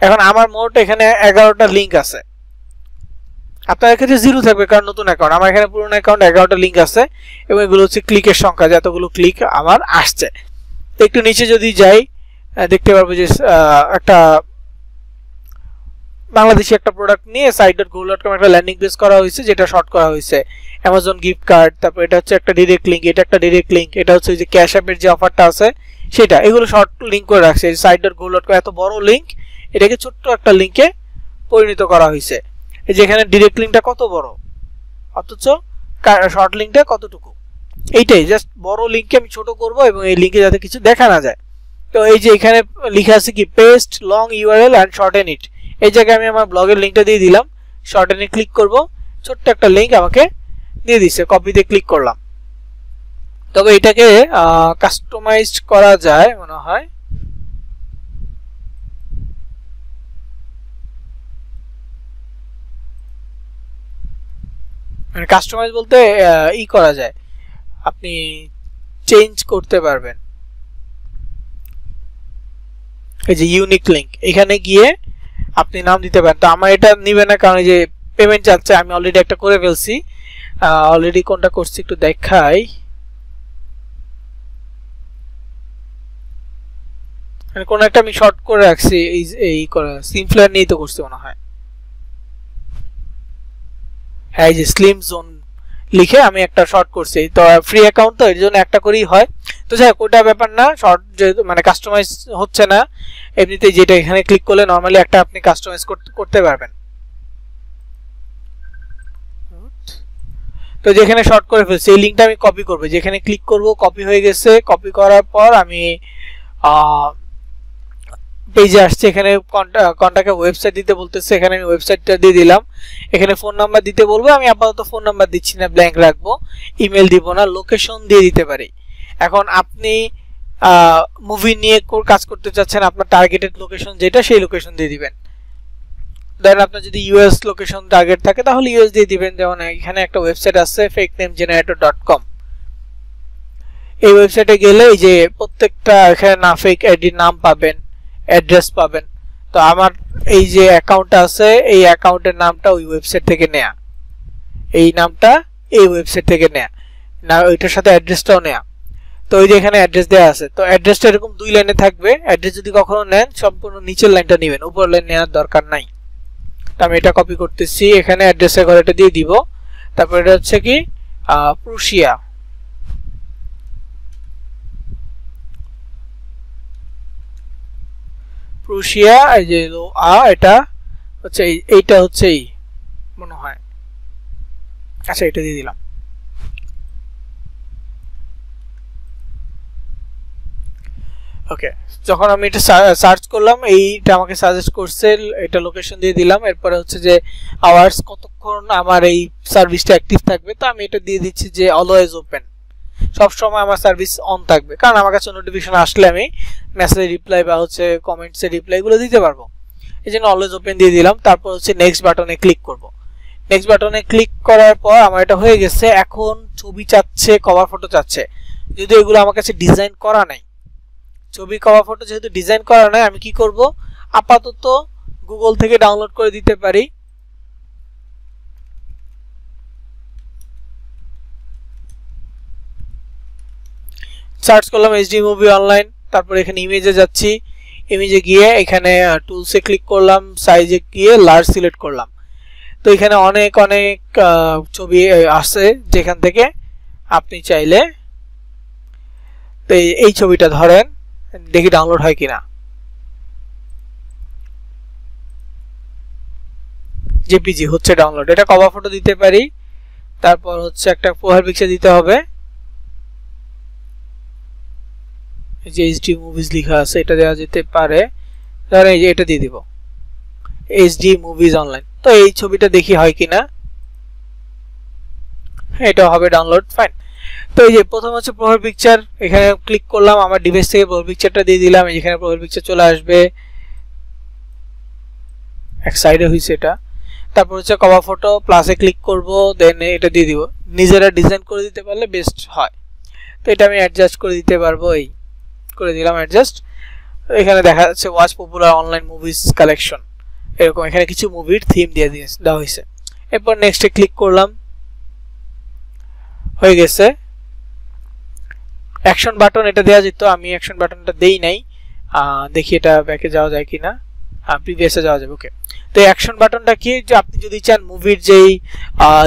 [SPEAKER 1] এখন আমার মোট এখানে 11টা লিংক আছে, আপনার ক্ষেত্রে 0 থাকবে কারণ নতুন অ্যাকাউন্ট। আমার এখানে পুরনো অ্যাকাউন্ট 11টা লিংক আছে এবং এগুলো হচ্ছে ক্লিকের সংখ্যা, যতগুলো ক্লিক আমার আসছে। তো একটু নিচে যদি যাই দেখতে পারবো যে একটা বাংলাদেশি একটা প্রোডাক্ট নিয়ে site.google.com একটা ল্যান্ডিং পেজ করা হয়েছে, যেটা শর্ট করা হয়েছে অ্যামাজন গিফট কার্ড। তারপর এটা হচ্ছে একটা ডাইরেক্ট লিংক, এটা একটা ডাইরেক্ট লিংক, এটা হচ্ছে যে ক্যাশ অ্যাপের যে অফারটা আছে সেটা, এগুলো শর্ট লিংক করে রাখছে। site.google.com এত বড় লিংক, এটাকে ছোট্ট একটা লিংকে পরিণত করা হয়েছে। যেখানে ডাইরেক্ট লিংকটা কত বড় অথচ শর্ট লিংকটা কতটুকু, এইটাই জাস্ট বড় লিংককে আমি ছোট করব এবং এই লিংকে যাতে কিছু দেখা না যায়। তো এই যে এখানে লেখা আছে কি paste long URL and shorten it, এই জায়গায় আমি আমার ব্লগের লিংকটা দিয়ে দিলাম, শর্টেনে ক্লিক করব, ছোট্ট একটা লিংক আমাকে দিয়ে দিছে, কপিতে ক্লিক করলাম। তবে এটাকে কাস্টমাইজড করা যায় মনে হয়, মানে কাস্টমাইজ বলতে ই করা যায়, আপনি চেঞ্জ করতে পারবেন। এই যে ইউনিক লিংক, এখানে গিয়ে আপনি নাম দিতে পারেন। তো আমার এটা নিবে না কারণ এই যে পেমেন্ট চাচ্ছে, আমি অলরেডি একটা করে ফেলছি। অলরেডি কোনটা করছি একটু দেখাই, মানে কোন একটা আমি শর্ট করে রাখছি, এই করে সিমফ্লার নিয়ে তো করছি মনে হয়। হ্যাঁ, এই যে স্লিম জোন লিখে আমি একটা শর্ট করছি। তো ফ্রি অ্যাকাউন্ট তো এর জন্য একটা করেই হয়। তো যাই হোক, ওটা ব্যাপার না, শর্ট যে মানে কাস্টমাইজ হচ্ছে না, এমনিতেই যেটা এখানে ক্লিক করলে নরমালি একটা আপনি কাস্টমাইজ করতে পারবেন। তো যেখানে শর্ট করে ফেলছি এই লিংকটা আমি কপি করব, যেখানে ক্লিক করব কপি হয়ে গেছে। কপি করার পর আমি পেজে আসছে, এখানে কন্টাক্টে ওয়েবসাইট দিতে বলতেছে, এখানে আমি ওয়েবসাইটটা দিয়ে দিলাম। এখানে ফোন নাম্বার দিতে বলবো, আমি আপাতত ফোন নাম্বার দিচ্ছি না, ব্ল্যাঙ্ক রাখবো। ইমেল দিব না, লোকেশন দিয়ে দিতে পারি। এখন আপনি মুভি নিয়ে কাজ করতে চাচ্ছেন, আপনার টার্গেটেড লোকেশন যেটা, সেই লোকেশন দিয়ে দিবেন। ধরেন আপনার যদি ইউএস লোকেশন টার্গেট থাকে তাহলে ইউএস দিয়ে দিবেন। যেমন এখানে একটা ওয়েবসাইট আছে fakenamegenerator.com, এই ওয়েবসাইটে গেলে এই যে প্রত্যেকটা এখানে না ফেক আইডির নাম পাবেন, অ্যাড্রেস পাবেন। তো আমার এই যে অ্যাকাউন্ট আছে, এই অ্যাকাউন্টের নামটা ওই ওয়েবসাইট থেকে নেয়া, এই নামটা এই ওয়েবসাইট থেকে নেয়া না, ওইটার সাথে অ্যাড্রেসটাও নেয়া। তো ওই যে এখানে অ্যাড্রেস দেওয়া আছে, তো অ্যাড্রেসটা এরকম 2 লাইনে থাকবে। অ্যাড্রেস যদি কখনো নেন সম্পূর্ণ নিচের লাইনটা নেবেন, উপর লাইন নেওয়ার দরকার নাই। তো আমি এটা কপি করতেছি, এখানে অ্যাড্রেসের ঘরেটা দিয়ে দিব। তারপর এটা হচ্ছে কি প্রুশিয়া, প্রুশিয়া, এই যে এটা হচ্ছে এইটা হচ্ছে এই মনে হয়, আচ্ছা এটা দিয়ে দিলাম। ওকে, যখন আমি এটা সার্চ করলাম এইটা আমাকে সাজেস্ট করছে, এটা লোকেশন দিয়ে দিলাম। এরপরে হচ্ছে যে আওয়ার্স, কতক্ষণ আমার এই সার্ভিসটা অ্যাক্টিভ থাকবে। তো আমি এটা দিয়ে দিচ্ছি যে অলওয়েজ ওপেন, সব সময় আমার সার্ভিস অন থাকবে, কারণ আমার কাছে নোটিফিকেশন আসলে আমি মেসেজ রিপ্লাই বা হচ্ছে কমেন্টসের রিপ্লাই এগুলো দিতে পারবো, এই জন্য অলওয়েজ ওপেন দিয়ে দিলাম। তারপর হচ্ছে নেক্সট বাটনে ক্লিক করব। নেক্সট বাটনে ক্লিক করার পর আমার এটা হয়ে গেছে। এখন ছবি চাচ্ছে, কভার ফটো চাচ্ছে, যদিও এগুলো আমার কাছে ডিজাইন করা নাই। ছবি কভার ফটো যেহেতু ডিজাইন করা নাই, আমি কি করব, আপাতত গুগল থেকে ডাউনলোড করে দিতে পারি। সার্চ করলাম এইচডি মুভি অনলাইন, তারপর এখানে ইমেজে যাচ্ছি, ইমেজে গিয়ে এখানে টুলসে ক্লিক করলাম, সাইজে গিয়ে লার্জ সিলেক্ট করলাম। তো এখানে অনেক অনেক ছবি আছে যেখান থেকে আপনি চাইলে তো এই ছবিটা ধরেন দেখি ডাউনলোড হয় কিনা জেপিজি হচ্ছে ডাউনলোড এটা কভার ফটো দিতে পারি তারপর হচ্ছে একটা প্রোফাইল পিকচার দিতে হবে এই যে এইচডি মুভিজ লেখা আছে এটা দেওয়া যেতে পারে ধরেন এই যে এটা দিয়ে দিব এইচডি মুভিজ অনলাইন তো এই ছবিটা দেখি হয় কিনা এটা হবে ডাউনলোড ফাইন তো এই যে প্রথম হচ্ছে প্রোফাইল পিকচার এখানে ক্লিক করলাম আমার ডিভাইস থেকে প্রোফাইল পিকচারটা দিয়ে দিলাম এখানে প্রোফাইল পিকচার চলে আসবে এক সাইডে হইছে এটা তারপর হচ্ছে কভার ফটো প্লাসে ক্লিক করব দেন এটা দিয়ে দিব নিজেরা ডিজাইন করে দিতে পারলে বেস্ট হয় তো এটা আমি অ্যাডজাস্ট করে দিতে পারবো এই করে দিলাম অ্যাডজাস্ট এখানে দেখা যাচ্ছে watch popular online movies collection এরকম এখানে কিছু মুভির থিম দিয়ে দেওয়া হয়েছে এরপর নেক্সটে ক্লিক করলাম হয়ে গেছে অ্যাকশন বাটন এটা দেওয়া যেত আমি অ্যাকশন বাটনটা দেই নাই দেখি এটা ব্যাকে যাওয়া যায় কিনা প্রিভিয়াসে যাওয়া যাবে ওকে তো অ্যাকশন বাটনটা কি যে আপনি যদি চান মুভির যেই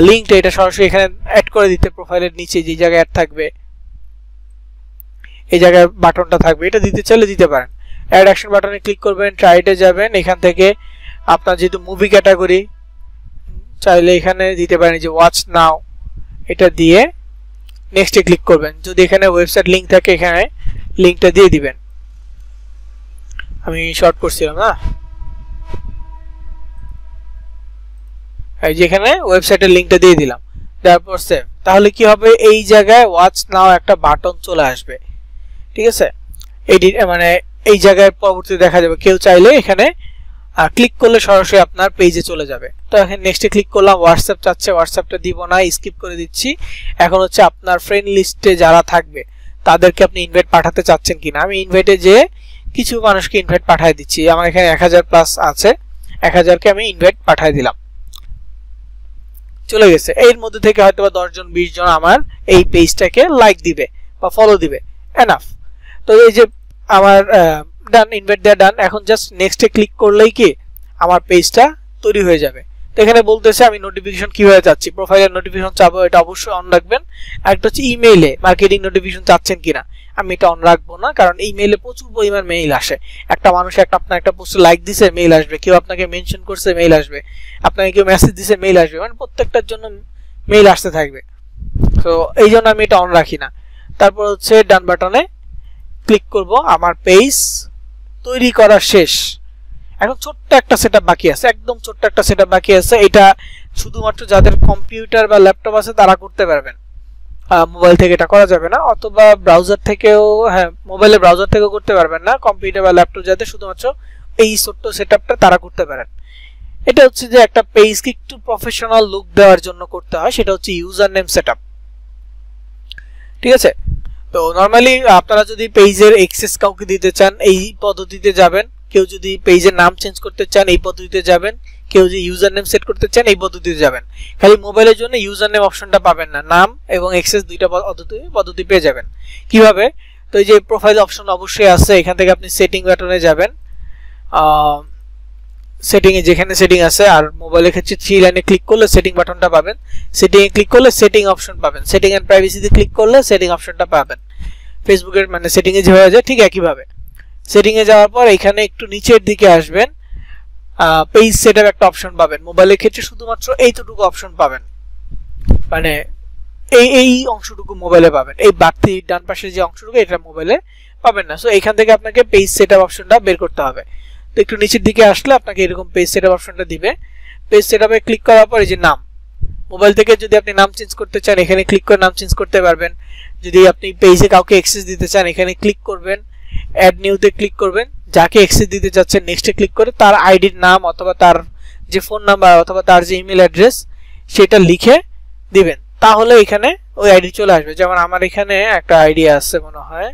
[SPEAKER 1] লিংকটা এটা সরাসরি এখানে অ্যাড করে দিতে প্রোফাইলের নিচে যে জায়গায় অ্যাড থাকবে এই জায়গায় বাটনটা থাকবে এটা দিতে চাইলে দিতে পারেন অ্যাড অ্যাকশন বাটনে ক্লিক করবেন ট্রাইটে যাবেন এখান থেকে আপনার যেহেতু মুভি ক্যাটাগরি চাইলে এখানে দিতে পারেন যে ওয়াচ নাও এটা দিয়ে নেক্সটে ক্লিক করবেন যদি এখানে ওয়েবসাইট লিংক থাকে এখানে লিংকটা দিয়ে দিবেন আমি শর্ট করছিলাম না এই যে এখানে ওয়েবসাইটের লিংকটা দিয়ে দিলাম তারপর সেভ তাহলে কি হবে এই জায়গায় ওয়াচ নাও একটা বাটন চলে আসবে ঠিক আছে মানে এই জায়গায় পরবর্তীতে দেখা যাবে কেউ চাইলে এখানে ক্লিক করলে সরাসরি আপনার পেজে চলে যাবে তো এখন নেক্সটে ক্লিক করলাম হোয়াটসঅ্যাপ চাচ্ছে হোয়াটসঅ্যাপটা দিব না স্কিপ করে দিচ্ছি এখন হচ্ছে আপনার ফ্রেন্ড লিস্টে যারা থাকবে তাদেরকে আপনি ইনভাইট পাঠাতে চাচ্ছেন কিনা আমি ইনভাইটে যে কিছু মানুষকে ইনভাইট পাঠিয়ে দিচ্ছি আমার এখানে 1000 প্লাস আছে 1000 কে আমি ইনভাইট পাঠিয়ে দিলাম চলে গেছে এর মধ্যে থেকে হয়তো 10 জন 20 জন আমার এই পেজটাকে লাইক দিবে বা ফলো দিবে এনাফ তো এই যে আমার ডান ইনভাইট দেয়া ডান এখন জাস্ট নেক্সটে ক্লিক করলেই কি আমার পেজটা তৈরি হয়ে যাবে তো এখানে বলতেছে আমি নোটিফিকেশন কিভাবে চাচ্ছি প্রোফাইলের নোটিফিকেশন চাবো এটা অবশ্যই অন রাখবেন আর একটা হচ্ছে ইমেইলে মার্কেটিং নোটিফিকেশন চাচ্ছেন কিনা আমি এটা অন রাখবো না কারণ ইমেইলে প্রচুর পরিমাণ মেইল আসে একটা মানুষ আপনার একটা পোস্টে লাইক দিছে মেইল আসবে কেউ আপনাকে মেনশন করছে মেইল আসবে আপনাকে কেউ মেসেজ দিছে মেইল আসবে মানে প্রত্যেকটার জন্য মেইল আসতে থাকবে তো এই জন্য আমি এটা অন রাখি না তারপর হচ্ছে ডান বাটনে ক্লিক করব আমার পেজ তৈরি করা শেষ এখন ছোট্ট একটা সেটআপ বাকি আছে একদম ছোট্ট একটা সেটআপ বাকি আছে এটা শুধুমাত্র যাদের কম্পিউটার বা ল্যাপটপ আছে তারা করতে পারবেন মোবাইল থেকে এটা করা যাবে না অথবা ব্রাউজার থেকেও হ্যাঁ মোবাইলের ব্রাউজার থেকেও করতে পারবেন না কম্পিউটার বা ল্যাপটপ যাদের শুধুমাত্র এই ছোট্ট সেটআপটা তারা করতে পারেন এটা হচ্ছে যে একটা পেজকে একটু প্রফেশনাল লুক দেওয়ার জন্য করতে হয় সেটা হচ্ছে ইউজার নেম সেটআপ ঠিক আছে তো নরমালি আপনারা যদি পেজের অ্যাক্সেস কাউকে দিতে চান এই পদ্ধতিতে যাবেন কেউ যদি পেজের নাম চেঞ্জ করতে চান এই পদ্ধতিতে যাবেন কেউ যদি ইউজার নেম সেট করতে চান এই পদ্ধতিতে যাবেন খালি মোবাইলের জন্য ইউজার নেম অপশনটা পাবেন না নাম এবং অ্যাক্সেস দুইটা পদ্ধতি পেয়ে যাবেন কিভাবে তো এই যে প্রোফাইল অপশন অবশ্যই আছে এখান থেকে আপনি সেটিং বাটনে যাবেন সেটিং এ যেখানে সেটিং আছে আর মোবাইলের ক্ষেত্রে 3 লাইনে ক্লিক করলে সেটিং বাটনটা পাবেন সেটিং এ ক্লিক করলে সেটিং অপশন পাবেন সেটিং এন্ড প্রাইভেসিতে ক্লিক করলে সেটিং অপশনটা পাবেন ফেসবুকের মানে সেটিং এ যেভাবে যায় ঠিক একই ভাবে সেটিং এ যাওয়ার পর এখানে একটু নিচের দিকে আসবেন পেজ সেটআপ একটা অপশন পাবেন মোবাইলের ক্ষেত্রে শুধুমাত্র এইটুকু অপশন পাবেন মানে এই অংশটুকু মোবাইলে পাবেন এই বাড়তি ডান পাশের যে অংশটুকু এটা মোবাইলে পাবেন না সো এখান থেকে আপনাকে পেজ সেটআপ অপশনটা বের করতে হবে তো একটু নিচের দিকে আসলে আপনাকে এরকম পেজ সেটআপ অপশনটা দিবে পেজ সেটআপে ক্লিক করার পর এই যে নাম মোবাইল থেকে যদি আপনি নাম চেঞ্জ করতে চান এখানে ক্লিক করে নাম চেঞ্জ করতে পারবেন যদি আপনি পেজে কাউকে অ্যাক্সেস দিতে চান এখানে ক্লিক করবেন অ্যাড নিউতে ক্লিক করবেন যাকে অ্যাক্সেস দিতে যাচ্ছেন নেক্সটে ক্লিক করে তার আইডির নাম অথবা তার যে ফোন নাম্বার অথবা তার যে ইমেল অ্যাড্রেস সেটা লিখে দিবেন তাহলে এখানে ওই আইডি চলে আসবে যেমন আমার এখানে একটা আইডি আছে মনে হয়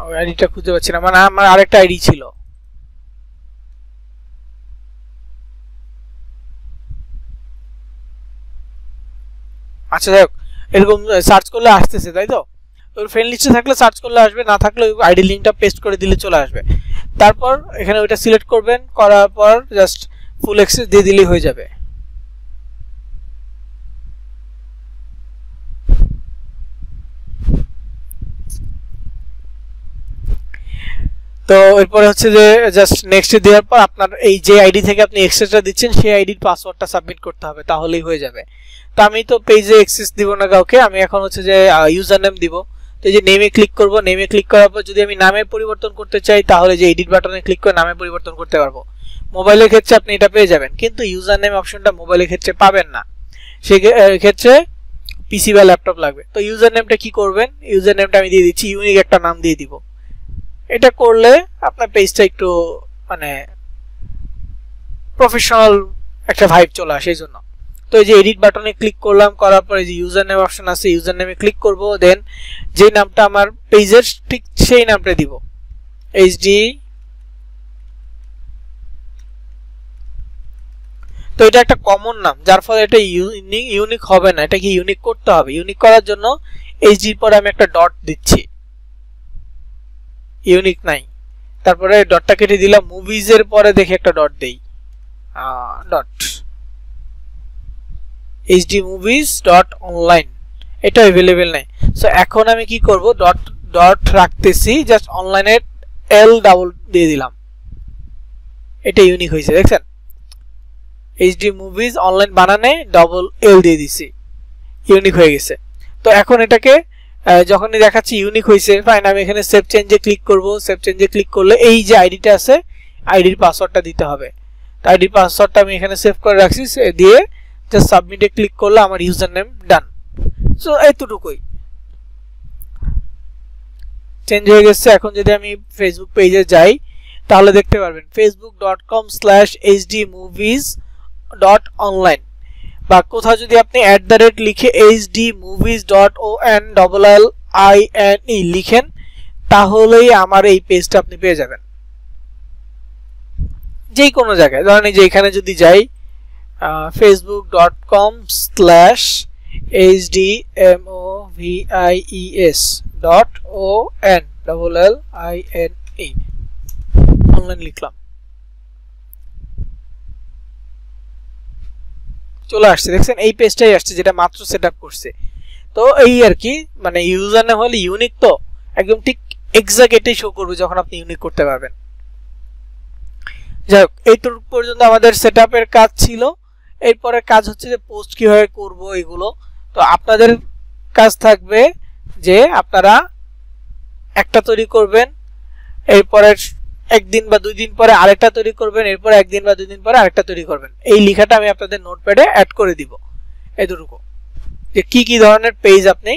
[SPEAKER 1] ওই আইডিটা খুঁজে পাচ্ছি না মানে আমার আরেকটা আইডি ছিল আচ্ছা যাই হোক এরকম সার্চ করলে আসতেছে, তাই তো? ওর ফ্রেন্ড লিস্টে থাকলে সার্চ করলে আসবে, না থাকলে আইডি লিঙ্কটা পেস্ট করে দিলে চলে আসবে। তারপর এখানে ওইটা সিলেক্ট করবেন, করার পর জাস্ট ফুল অ্যাক্সেস দিয়ে দিলেই হয়ে যাবে। তো এরপরে হচ্ছে যে জাস্ট নেক্সট দেওয়ার পর আপনার এই যে আইডি থেকে আপনি অ্যাক্সেসটা দিচ্ছেন সেই আইডির পাসওয়ার্ডটা সাবমিট করতে হবে, তাহলেই হয়ে যাবে। তো আমি তো পেজে অ্যাক্সেস দিব না কাউকে, আমি এখন হচ্ছে যে ইউজার নেম দিব। তো এই যে নেমে ক্লিক করব, নেমে ক্লিক করার পর যদি আমি নামে পরিবর্তন করতে চাই তাহলে যে এডিট বাটনে ক্লিক করে নামে পরিবর্তন করতে পারবো। মোবাইলের ক্ষেত্রে আপনি এটা পেয়ে যাবেন, কিন্তু ইউজার নেম অপশনটা মোবাইলের ক্ষেত্রে পাবেন না, সেই ক্ষেত্রে পিসি বা ল্যাপটপ লাগবে। তো ইউজার নেমটা কি করবেন, ইউজার নেমটা আমি দিয়ে দিচ্ছি ইউনিক একটা নাম দিয়ে দিব। এটা করলে আপনার পেজটা একটু মানে প্রফেশনাল একটা ভাইব চলে আসে এই জন্য। তো এই যে এডিট বাটনে ক্লিক করলাম, করার পরে যে ইউজার নেম অপশন আছে ইউজার নেমে ক্লিক করব, দেন যে নামটা আমার পেজের ঠিক সেই নামটা দিব, এইচডি। তো এটা একটা কমন নাম, যার ফলে এটা ইউনিক হবে না, এটাকে ইউনিক করতে হবে। ইউনিক করার জন্য এইচডির পরে আমি একটা ডট দিচ্ছি, ইউনিক নাই, তারপরে ডটটা কেটে দিলাম, মুভিজ এর পরে দেখে একটা ডট দেই, ডট hdmovies.online, এটা अवेलेबल নাই। সো এখন আমি কি করব, ডট ডট রাখতেছি, জাস্ট অনলাইনের এল ডাবল দিয়ে দিলাম, এটা ইউনিক হয়েছে, দেখছেন? hdmovies অনলাইন বানানে ডাবল এল দিয়ে দিছি, ইউনিক হয়ে গেছে। তো এখন এটাকে যখনই দেখাচ্ছি ইউনিক হয়েছে, ফাইন, আমি এখানে সেভ চেঞ্জে ক্লিক করব। সেভ চেঞ্জে ক্লিক করলে এই যে আইডিটা আছে আইডির পাসওয়ার্ডটা দিতে হবে। তো আইডির পাসওয়ার্ডটা আমি এখানে সেভ করে রাখছি, দিয়ে জাস্ট সাবমিটে ক্লিক করলে আমার ইউজার নেম ডান। সো এতটুকুই চেঞ্জ হয়ে গেছে। এখন যদি আমি ফেসবুক পেজে যাই তাহলে দেখতে পারবেন facebook.com/hdmovies.online, বা কোথাও যদি আপনি লিখে hdmovies.online লিখেন তাহলেই আমার এই পেজটা আপনি পেয়ে যাবেন যে কোনো জায়গায়। ধরেন এই যে এখানে যদি যাই facebook.com/hdmovies.online অনলাইন লিখলাম, চলে আসছে, দেখছেন? এই পেজটাই আসছে যেটা মাত্র সেটআপ করছে। তো এই আর কি, মানে ইউজার নেম হলে ইউনিক, তো একদম ঠিক এক্সাক্ট এটাই শো করবে যখন আপনি ইউনিক করতে পারবেন। যাই হোক, এইটুকু পর্যন্ত আমাদের সেটআপের কাজ ছিল। এরপরে কাজ হচ্ছে যে পোস্ট কিভাবে করব এগুলো। তো আপনাদের কাজ থাকবে যে আপনারা একটা তৈরি করবেন, এরপরে একদিন বা দুই দিন পরে আরেকটা তৈরি করবেন, এরপর একদিন বা দুই দিন পরে আরেকটা তৈরি করবেন। এই লেখাটা আমি আপনাদের নোটপ্যাডে অ্যাড করে দিব, এতটুকু, যে কি কি ধরনের পেজ আপনি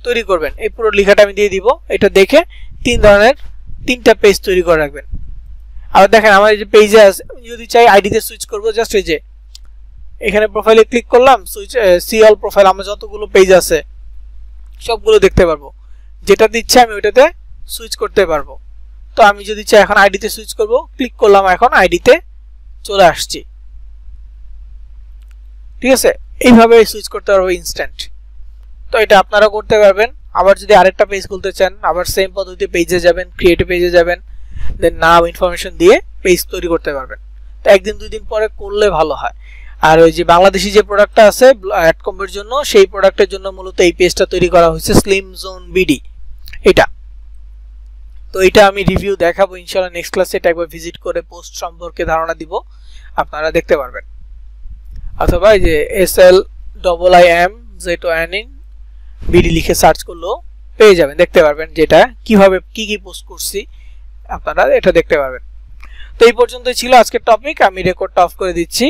[SPEAKER 1] তৈরি করবেন এই পুরো লেখাটা আমি দিয়ে দিব। এটা দেখে তিনটা পেজ তৈরি করে রাখবেন। আর দেখেন আমার এই যে পেজে আছে, যদি চাই আইডিতে সুইচ করব, জাস্ট এই যে এখানে প্রোফাইলে ক্লিক করলাম, সুইচ সি অল প্রোফাইল, আমার যতগুলো পেজ আছে সবগুলো দেখতে পারবো, যেটা দিচ্ছে আমি ওইটাতে সুইচ করতে পারবো। তো আমি যদি চাই এখন আইডিতে সুইচ করব, ক্লিক করলাম, এখন আইডিতে চলে আসছি, ঠিক আছে? এইভাবে সুইচ করতে পারবো ইনস্ট্যান্ট। তো এটা আপনারা করতে পারবেন। আবার যদি আরেকটা পেজ খুলতে চান, আবার সেম পদ্ধতিতে পেজে যাবেন, ক্রিয়েট পেজে যাবেন, দেন নাম ইনফরমেশন দিয়ে পেজ তৈরি করতে পারবেন। তো একদিন দুই দিন পরে করলে ভালো হয়। আর ওই যে বাংলাদেশি যে প্রোডাক্টটা আছে অ্যাডকমের জন্য, সেই প্রোডাক্টের জন্য মূলত এই পেজটা তৈরি করা হয়েছে, স্লিম জোন বিডি এটা। তো এটা আমি রিভিউ দেখাবো ইনশাআল্লাহ নেক্সট ক্লাসে, এটা একবার ভিজিট করে পোস্ট সম্পর্কে ধারণা দিব, আপনারা দেখতে পারবেন। অথবা এই যে SLIIMZONIN বিডি লিখে সার্চ করলেও পেয়ে যাবেন, দেখতে পারবেন যেটা কিভাবে কি কি পোস্ট করছি, আপনারা এটা দেখতে পারবেন। তো এই পর্যন্তই ছিল আজকের টপিক, আমি রেকর্ডটা অফ করে দিচ্ছি।